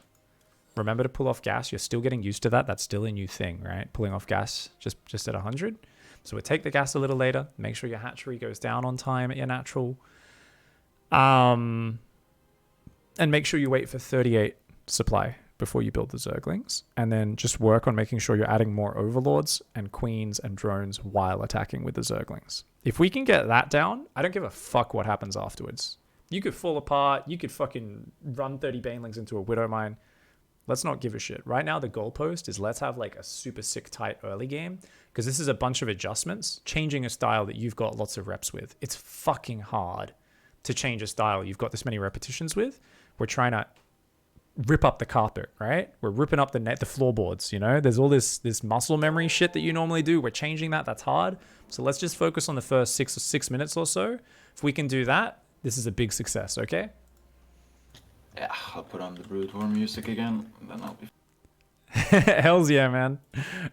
[SPEAKER 1] Remember to pull off gas. You're still getting used to that. That's still a new thing, right? Pulling off gas just at 100. So we'll take the gas a little later. Make sure your hatchery goes down on time at your natural. And make sure you wait for 38 supply before you build the Zerglings. And then just work on making sure you're adding more overlords and queens and drones while attacking with the Zerglings. If we can get that down, I don't give a fuck what happens afterwards. You could fall apart. You could fucking run 30 banelings into a widow mine. Let's not give a shit. Right now, the goalpost is let's have like a super sick tight early game, because this is a bunch of adjustments, changing a style that you've got lots of reps with. It's fucking hard to change a style you've got this many repetitions with. We're trying to rip up the carpet, right? We're ripping up the floorboards, you know? There's all this muscle memory shit that you normally do. We're changing that. That's hard. So let's just focus on the first 6 minutes or so. If we can do that, this is a big success, okay?
[SPEAKER 2] Yeah, I'll put on the Brood War music again, and then I'll be...
[SPEAKER 1] Hells yeah, man.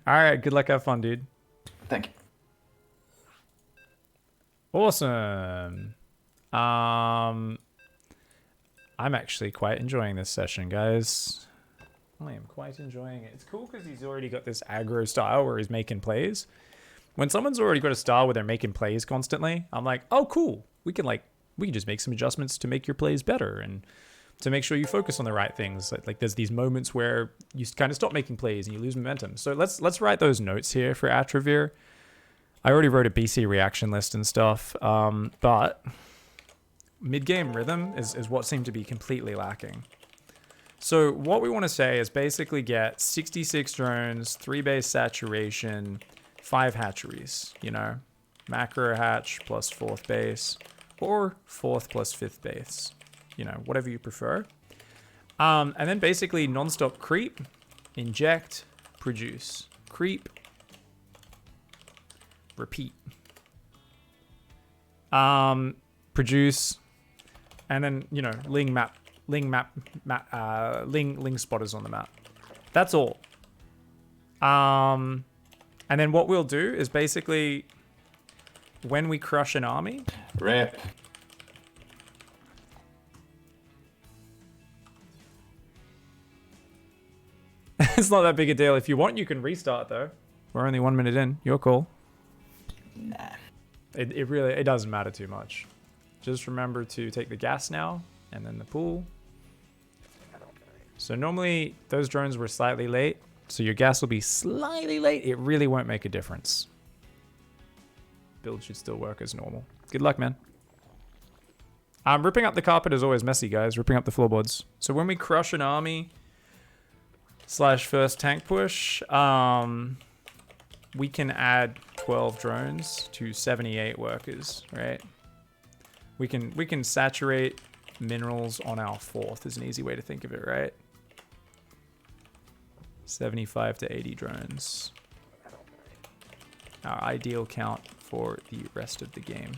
[SPEAKER 1] All right, good luck. Have fun, dude.
[SPEAKER 2] Thank you.
[SPEAKER 1] Awesome. I'm actually quite enjoying this session, guys. I am quite enjoying it. It's cool because he's already got this aggro style where he's making plays. When someone's already got a style where they're making plays constantly, I'm like, oh, cool. We can just make some adjustments to make your plays better and to make sure you focus on the right things. Like there's these moments where you kind of stop making plays and you lose momentum. So let's write those notes here for Atrovir. I already wrote a BC reaction list and stuff, but mid-game rhythm is what seemed to be completely lacking. So what we want to say is basically get 66 drones, 3 base saturation, 5 hatcheries, you know, macro hatch plus 4th base, or 4th plus 5th base, you know, whatever you prefer. And then basically non-stop creep, inject, produce, creep, repeat, produce, and then, you know, ling spotters on the map. That's all. And then what we'll do is basically when we crush an army,
[SPEAKER 2] Rip.
[SPEAKER 1] it's not that big a deal. If you want, you can restart though. We're only 1 minute in. Your call.
[SPEAKER 2] Nah.
[SPEAKER 1] It doesn't matter too much. Just remember to take the gas now and then the pool. So normally those drones were slightly late, so your gas will be slightly late. It really won't make a difference. Build should still work as normal. Good luck, man. Ripping up the carpet is always messy, guys. Ripping up the floorboards. So when we crush an army / first tank push, we can add 12 drones to 78 workers, right? We can saturate minerals on our 4th is an easy way to think of it, right? 75 to 80 drones. Our ideal count for the rest of the game.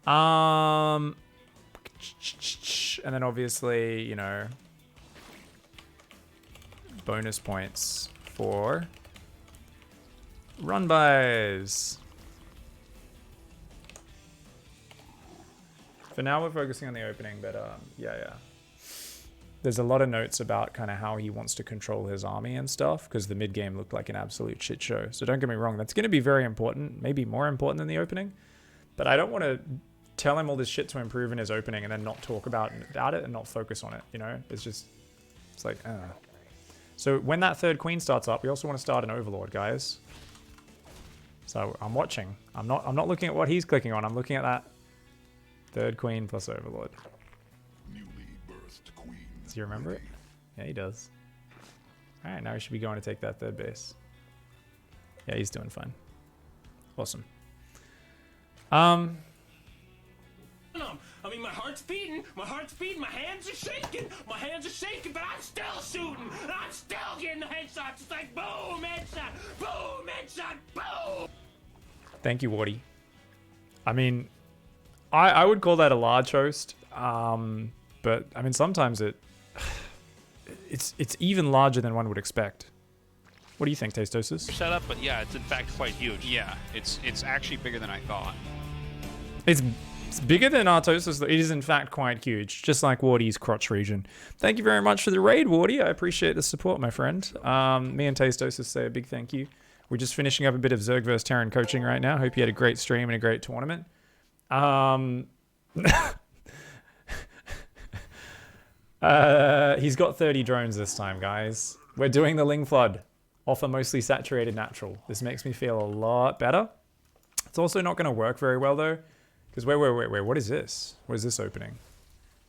[SPEAKER 1] And then obviously, you know, bonus points for run bys. For now, we're focusing on the opening, but yeah. There's a lot of notes about kind of how he wants to control his army and stuff, because the mid-game looked like an absolute shit show. So don't get me wrong, that's going to be very important, maybe more important than the opening. But I don't want to tell him all this shit to improve in his opening and then not talk about it and not focus on it, you know? It's like, I don't know. So when that 3rd queen starts up, we also want to start an overlord, guys. So I'm watching. I'm not looking at what he's clicking on. I'm looking at that third queen plus overlord.
[SPEAKER 3] Newly birthed queen.
[SPEAKER 1] Does he remember it? Yeah, he does. All right, now he should be going to take that third base. Yeah, he's doing fine. Awesome.
[SPEAKER 4] I mean, my heart's beating, my hands are shaking, but I'm still shooting, and I'm still getting the headshots. It's like boom, headshot, boom.
[SPEAKER 1] Thank you, Wardy. I mean, I would call that a large host, but I mean sometimes it's even larger than one would expect. What do you think, Tastosis?
[SPEAKER 5] Setup, but yeah, it's in fact quite huge.
[SPEAKER 6] Yeah, it's actually bigger than I thought.
[SPEAKER 1] It's bigger than Artosis. It is in fact quite huge, just like Wardy's crotch region. Thank you very much for the raid, Wardy. I appreciate the support, my friend. Me and Tastosis say a big thank you. We're just finishing up a bit of Zerg vs. Terran coaching right now. Hope you had a great stream and a great tournament. He's got 30 drones this time, guys. We're doing the Ling Flood off a mostly saturated natural. This makes me feel a lot better. It's also not going to work very well, though. Because wait, what is this? What is this opening?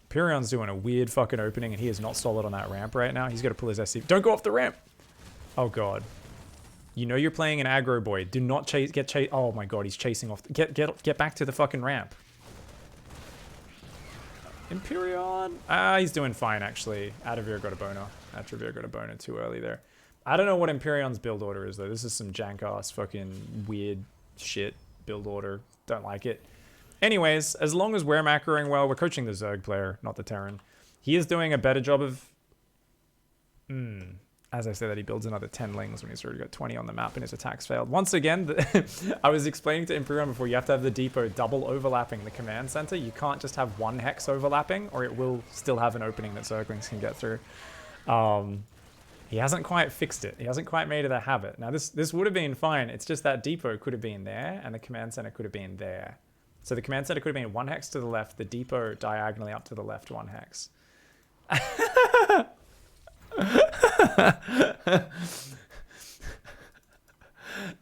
[SPEAKER 1] Pyrion's doing a weird fucking opening, and he is not solid on that ramp right now. He's got to pull his SC. Don't go off the ramp! Oh, God. You know you're playing an aggro boy. Do not get chase. Oh, my God, he's chasing off. Get back to the fucking ramp. Empyrean? He's doing fine, actually. Atavir got a boner. Atavir got a boner too early there. I don't know what Empyrean's build order is, though. This is some jank-ass fucking weird shit build order. Don't like it. Anyways, as long as we're macroing well, we're coaching the Zerg player, not the Terran. He is doing a better job of... As I say that, he builds another 10 lings when he's already got 20 on the map and his attacks failed. Once again, I was explaining to Imperium before, you have to have the depot double overlapping the command center. You can't just have one hex overlapping, or it will still have an opening that Zerglings can get through. He hasn't quite fixed it. He hasn't quite made it a habit. Now, this would have been fine. It's just that depot could have been there, and the command center could have been there. So the command center could have been one hex to the left, the depot diagonally up to the left one hex.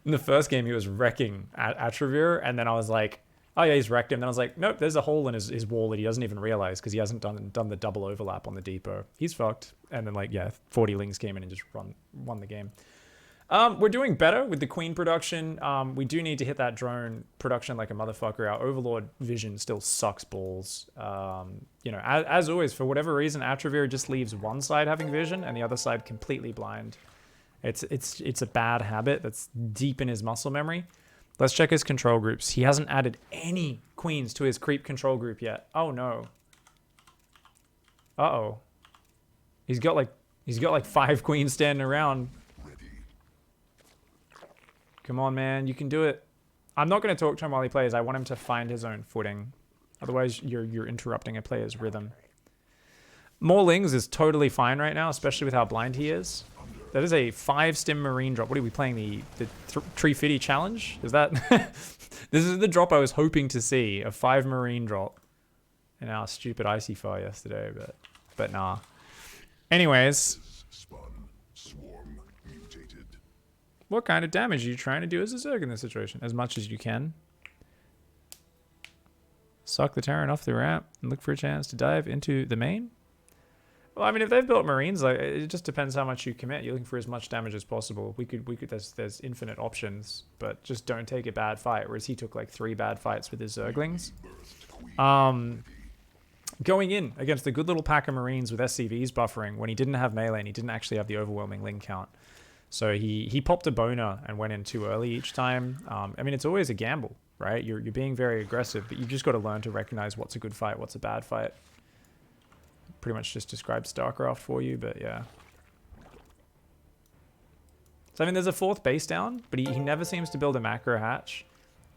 [SPEAKER 1] In the first game, he was wrecking Atravir, and then I was like, oh yeah, he's wrecked him. Then I was like, nope, there's a hole in his wall that he doesn't even realize because he hasn't done the double overlap on the depot. He's fucked. And then, like, yeah, 40 lings came in and just won the game. We're doing better with the queen production. We do need to hit that drone production like a motherfucker. Our overlord vision still sucks balls. You know, as always, for whatever reason, Atravir just leaves one side having vision and the other side completely blind. It's a bad habit that's deep in his muscle memory. Let's check his control groups. He hasn't added any queens to his creep control group yet. Oh no. Uh-oh. He's got like 5 queens standing around. Come on, man. You can do it. I'm not going to talk to him while he plays. I want him to find his own footing. Otherwise, you're interrupting a player's rhythm. More lings is totally fine right now, especially with how blind he is. That is a 5-stim marine drop. What are we playing? The Tree Fitty challenge? Is that... This is the drop I was hoping to see. A 5 marine drop. In our stupid Icy Fire yesterday, but nah. Anyways... What kind of damage are you trying to do as a Zerg in this situation? As much as you can. Suck the Terran off the ramp and look for a chance to dive into the main? Well, I mean, if they've built Marines, like, it just depends how much you commit. You're looking for as much damage as possible. We could. There's infinite options, but just don't take a bad fight. Whereas he took like 3 bad fights with his Zerglings. Going in against a good little pack of Marines with SCVs buffering when he didn't have melee and he didn't actually have the overwhelming ling count. So he popped a boner and went in too early each time. I mean, it's always a gamble, right? You're being very aggressive, but you've just got to learn to recognize what's a good fight, what's a bad fight. Pretty much just described StarCraft for you, but yeah. So, I mean, there's a 4th base down, but he never seems to build a macro hatch,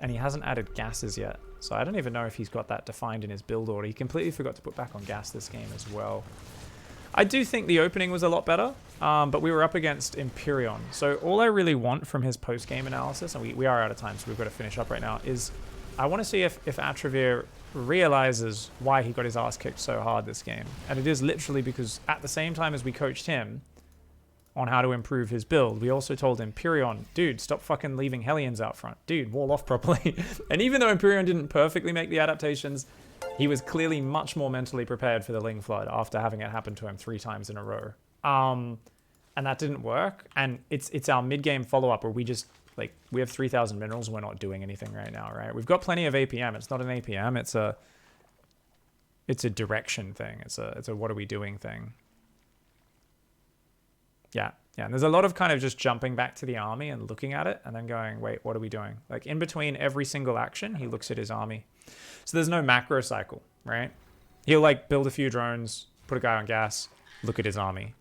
[SPEAKER 1] and he hasn't added gases yet. So I don't even know if he's got that defined in his build order. He completely forgot to put back on gas this game as well. I do think the opening was a lot better, but we were up against Empyrean. So all I really want from his post-game analysis, and we are out of time, so we've got to finish up right now, is I want to see if Atravir realizes why he got his ass kicked so hard this game. And it is literally because at the same time as we coached him on how to improve his build. We also told Empyreon, dude, stop fucking leaving Hellions out front. Dude, wall off properly. And even though Empyreon didn't perfectly make the adaptations, he was clearly much more mentally prepared for the Ling Flood after having it happen to him 3 times in a row. And that didn't work. And it's our mid-game follow-up where we just, like, we have 3,000 minerals and we're not doing anything right now, right? We've got plenty of APM. It's not an APM. It's a direction thing. It's a what are we doing thing. Yeah. And there's a lot of kind of just jumping back to the army and looking at it and then going, wait, what are we doing? Like, in between every single action, he looks at his army. So there's no macro cycle, right? He'll, like, build a few drones, put a guy on gas, look at his army.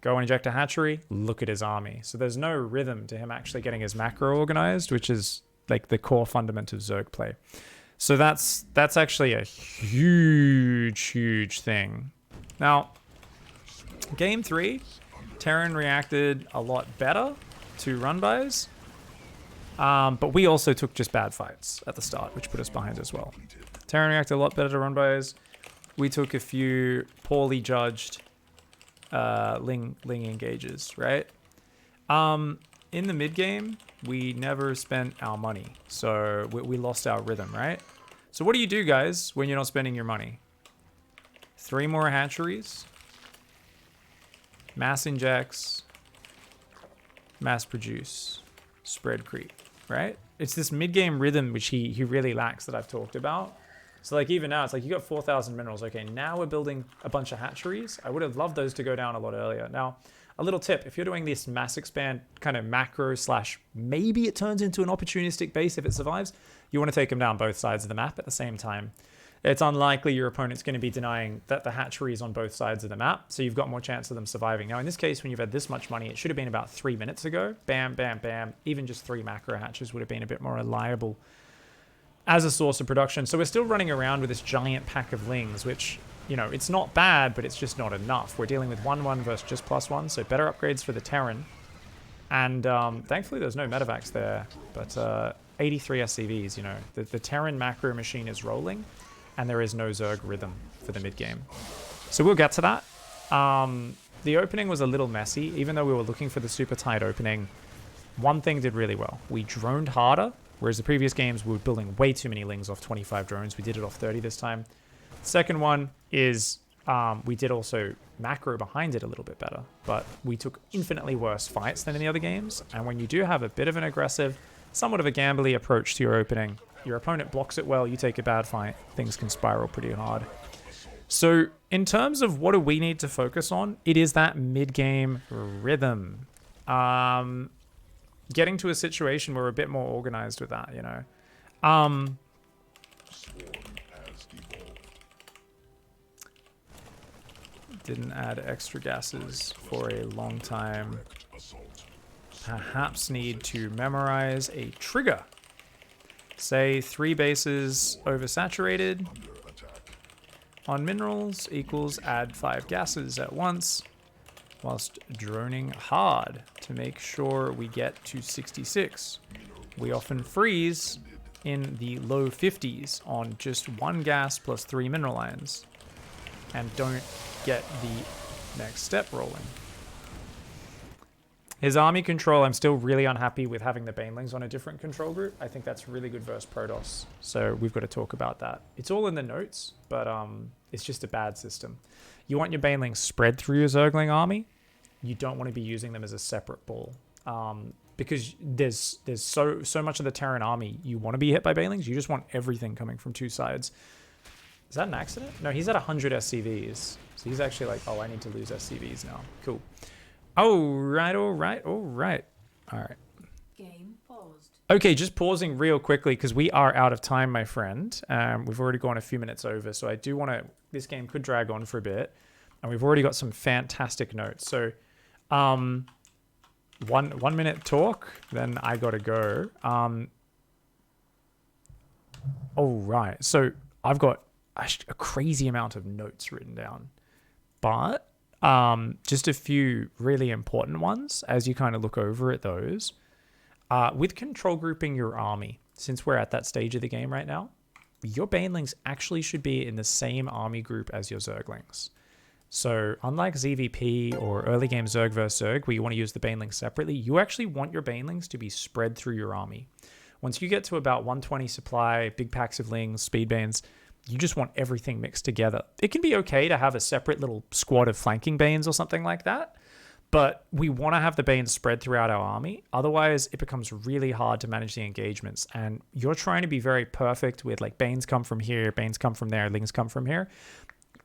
[SPEAKER 1] Go and inject a hatchery, look at his army. So there's no rhythm to him actually getting his macro organized, which is, like, the core fundament of Zerg play. So that's actually a huge thing. Now, game 3, Terran reacted a lot better to run-bys. But we also took just bad fights at the start, which put us behind as well. Terran reacted a lot better to run-bys. We took a few poorly judged Ling engages, right? In the mid-game, we never spent our money. So we lost our rhythm, right? So what do you do, guys, when you're not spending your money? 3 more hatcheries. Mass injects. Mass produce. Spread creep, right? It's this mid-game rhythm which he really lacks that I've talked about. So, like, even now, it's like you got 4,000 minerals. Okay, now we're building a bunch of hatcheries. I would have loved those to go down a lot earlier. Now, a little tip, if you're doing this mass expand kind of macro / maybe it turns into an opportunistic base if it survives, you want to take them down both sides of the map at the same time. It's unlikely your opponent's going to be denying that the hatchery is on both sides of the map, so you've got more chance of them surviving. Now, in this case, when you've had this much money, it should have been about 3 minutes ago. Bam, bam, bam. Even just 3 macro hatches would have been a bit more reliable as a source of production. So we're still running around with this giant pack of Lings, which, you know, it's not bad, but it's just not enough. We're dealing with 1/1 versus just +1, so better upgrades for the Terran. And thankfully there's no medevacs there, but 83 SCVs, you know. The Terran macro machine is rolling, and there is no Zerg rhythm for the mid-game. So we'll get to that. The opening was a little messy. Even though we were looking for the super tight opening, one thing did really well. We droned harder, whereas the previous games we were building way too many Lings off 25 drones. We did it off 30 this time. Second one is we did also macro behind it a little bit better, but we took infinitely worse fights than in the other games. And when you do have a bit of an aggressive, somewhat of a gambly approach to your opening, your opponent blocks it well, you take a bad fight, things can spiral pretty hard. So in terms of what do we need to focus on, it is that mid-game rhythm. Getting to a situation where we're a bit more organized with that, you know. Didn't add extra gases for a long time. Perhaps need to memorize a trigger. Say 3 bases oversaturated on minerals equals add 5 gases at once, whilst droning hard to make sure we get to 66. We often freeze in the low 50s on just 1 gas plus 3 mineral ions, and don't get the next step rolling. His army control, I'm still really unhappy with having the Banelings on a different control group. I think that's really good versus Protoss, so we've got to talk about that. It's all in the notes, but it's just a bad system. You want your Banelings spread through your Zergling army. You don't want to be using them as a separate ball, because there's so much of the Terran army you want to be hit by Banelings. You just want everything coming from 2 sides. Is that an accident? No, he's at 100 SCVs. So he's actually like, oh, I need to lose SCVs now. Cool. All right.
[SPEAKER 7] Game paused.
[SPEAKER 1] Okay, just pausing real quickly because we are out of time, my friend. We've already gone a few minutes over, so I do want to... This game could drag on for a bit. And we've already got some fantastic notes. So, 1 minute talk, then I got to go. All right. So, I've got a crazy amount of notes written down. But just a few really important ones as you kind of look over at those. With control grouping your army, since we're at that stage of the game right now, your Banelings actually should be in the same army group as your Zerglings. So unlike ZvP or early game Zerg vs Zerg, where you want to use the banelings separately, you actually want your banelings to be spread through your army. Once you get to about 120 supply, big packs of lings, speed banes, you just want everything mixed together. It can be okay to have a separate little squad of flanking banes or something like that, but we want to have the banes spread throughout our army. Otherwise, it becomes really hard to manage the engagements. And you're trying to be very perfect with like banes come from here, banes come from there, lings come from here.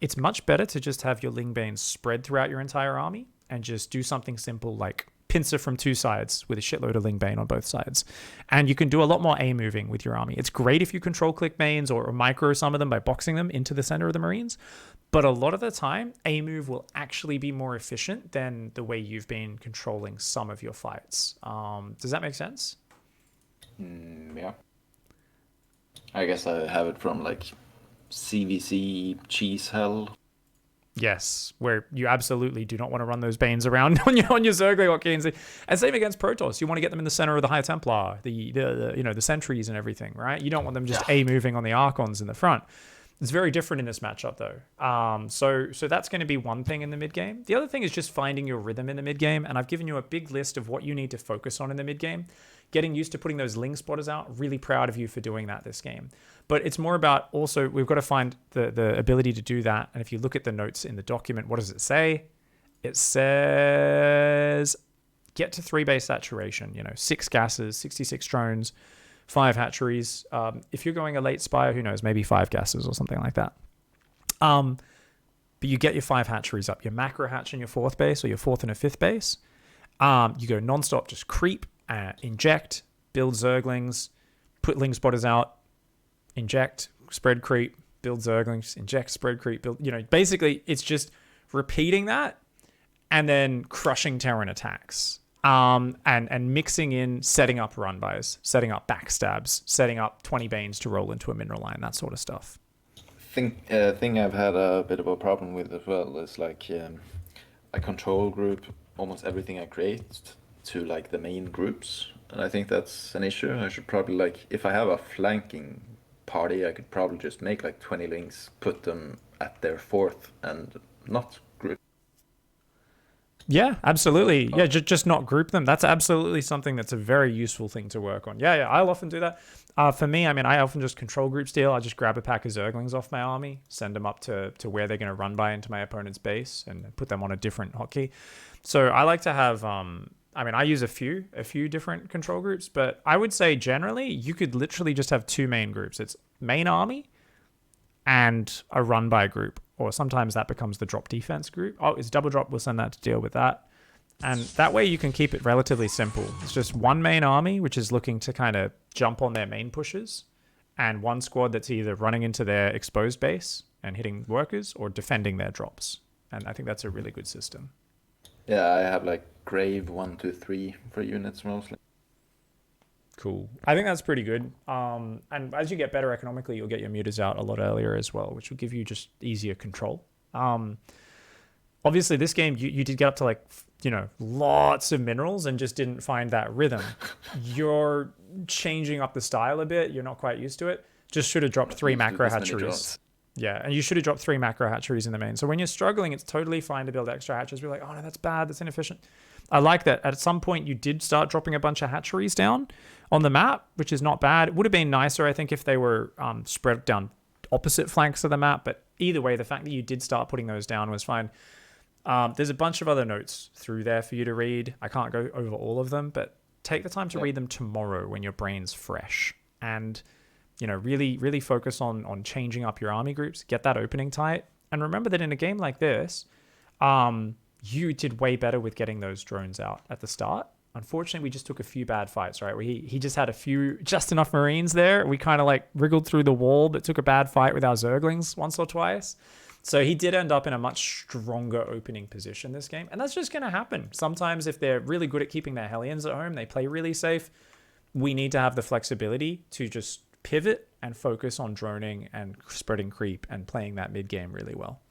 [SPEAKER 1] It's much better to just have your ling banes spread throughout your entire army and just do something simple like pincer from two sides with a shitload of ling bane on both sides. And you can do a lot more A moving with your army. It's great if you control click banes or micro some of them by boxing them into the center of the Marines. But a lot of the time, A move will actually be more efficient than the way you've been controlling some of your fights. Does that make sense?
[SPEAKER 2] Yeah. I guess I have it from like CVC cheese hell.
[SPEAKER 1] Yes, where you absolutely do not want to run those banes around on your Zergling hotkeys. And same against Protoss. You want to get them in the center of the High Templar, the sentries and everything, right? You don't want them just A moving on the Archons in the front. It's very different in this matchup though. So that's going to be one thing in the mid game. The other thing is just finding your rhythm in the mid game, and I've given you a big list of what you need to focus on in the mid game. Getting used to putting those ling spotters out. Really proud of you for doing that this game. But it's more about also we've got to find the ability to do that. And if you look at the notes in the document, what does it say? It says get to 3 base saturation. 6 gases, 66 drones, 5 hatcheries. If you're going a late spire, who knows? Maybe 5 gases or something like that. But you get your 5 hatcheries up. Your macro hatch in your 4th base or your 4th and a 5th base. You go nonstop, just creep. Inject, build Zerglings, put ling spotters out, inject, spread creep, build Zerglings, inject, spread creep, build. Basically it's just repeating that and then crushing Terran attacks. And mixing in setting up run bys, setting up backstabs, setting up 20 banes to roll into a mineral line, that sort of stuff.
[SPEAKER 2] Thing I've had a bit of a problem with as well is like I control group almost everything I create to like the main groups, and I think that's an issue. I should probably like if I have a flanking party, I could probably just make like 20 links, put them at their 4th and not group.
[SPEAKER 1] Yeah, absolutely. Yeah, just not group them. That's absolutely something that's a very useful thing to work on. Yeah, I'll often do that. For me, I often just control group steal. I just grab a pack of Zerglings off my army, send them up to where they're going to run by into my opponent's base, and put them on a different hotkey. So I like to have... I use a few different control groups, but I would say generally you could literally just have 2 main groups. It's main army and a run by group, or sometimes that becomes the drop defense group. Oh, it's double drop. We'll send that to deal with that. And that way you can keep it relatively simple. It's just one main army, which is looking to kind of jump on their main pushes, and one squad that's either running into their exposed base and hitting workers or defending their drops. And I think that's a really good system.
[SPEAKER 2] Yeah, I have like grave 1, 2, 3 for units mostly.
[SPEAKER 1] Cool. I think that's pretty good. And as you get better economically, you'll get your mutas out a lot earlier as well, which will give you just easier control. Obviously, this game, you did get up to like, lots of minerals and just didn't find that rhythm. You're changing up the style a bit. You're not quite used to it. Just should have dropped 3 macro hatcheries. Yeah, and you should have dropped 3 macro hatcheries in the main. So when you're struggling, it's totally fine to build extra hatcheries. We're like, oh no, that's bad, that's inefficient. I like that. At some point, you did start dropping a bunch of hatcheries down on the map, which is not bad. It would have been nicer, I think, if they were spread down opposite flanks of the map. But either way, the fact that you did start putting those down was fine. There's a bunch of other notes through there for you to read. I can't go over all of them, but take the time to read them tomorrow when your brain's fresh. And... really focus on changing up your army groups, get that opening tight. And remember that in a game like this, you did way better with getting those drones out at the start. Unfortunately, we just took a few bad fights, right? Where he just had just enough Marines there. We kind of like wriggled through the wall, but took a bad fight with our Zerglings once or twice. So he did end up in a much stronger opening position this game. And that's just going to happen. Sometimes if they're really good at keeping their Hellions at home, they play really safe. We need to have the flexibility to just pivot and focus on droning and spreading creep and playing that mid game really well.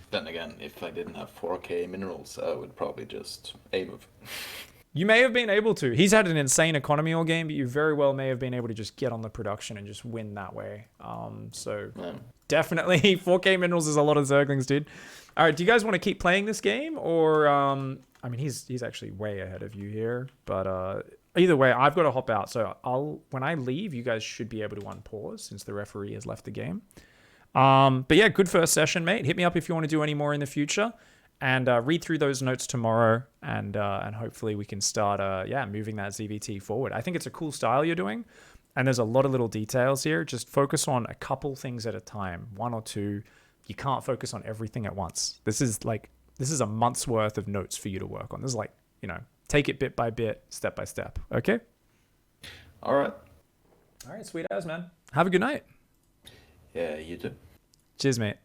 [SPEAKER 2] Then again, if I didn't have 4k minerals, I would probably just A move.
[SPEAKER 1] You may have been able to. He's had an insane economy all game, but you very well may have been able to just get on the production and just win that way. So definitely 4K minerals is a lot of Zerglings, dude. All right, do you guys want to keep playing this game, or I mean, he's actually way ahead of you here, but either way, I've got to hop out. So when I leave, you guys should be able to unpause since the referee has left the game. But yeah, good first session, mate. Hit me up if you want to do any more in the future. And read through those notes tomorrow, and hopefully we can start moving that ZvT forward. I think it's a cool style you're doing, and there's a lot of little details here. Just focus on a couple things at a time, one or two. You can't focus on everything at once. This is a month's worth of notes for you to work on. This is like, take it bit by bit, step by step. Okay?
[SPEAKER 2] All right.
[SPEAKER 1] All right, sweet as, man. Have a good night.
[SPEAKER 2] Yeah, you too.
[SPEAKER 1] Cheers, mate.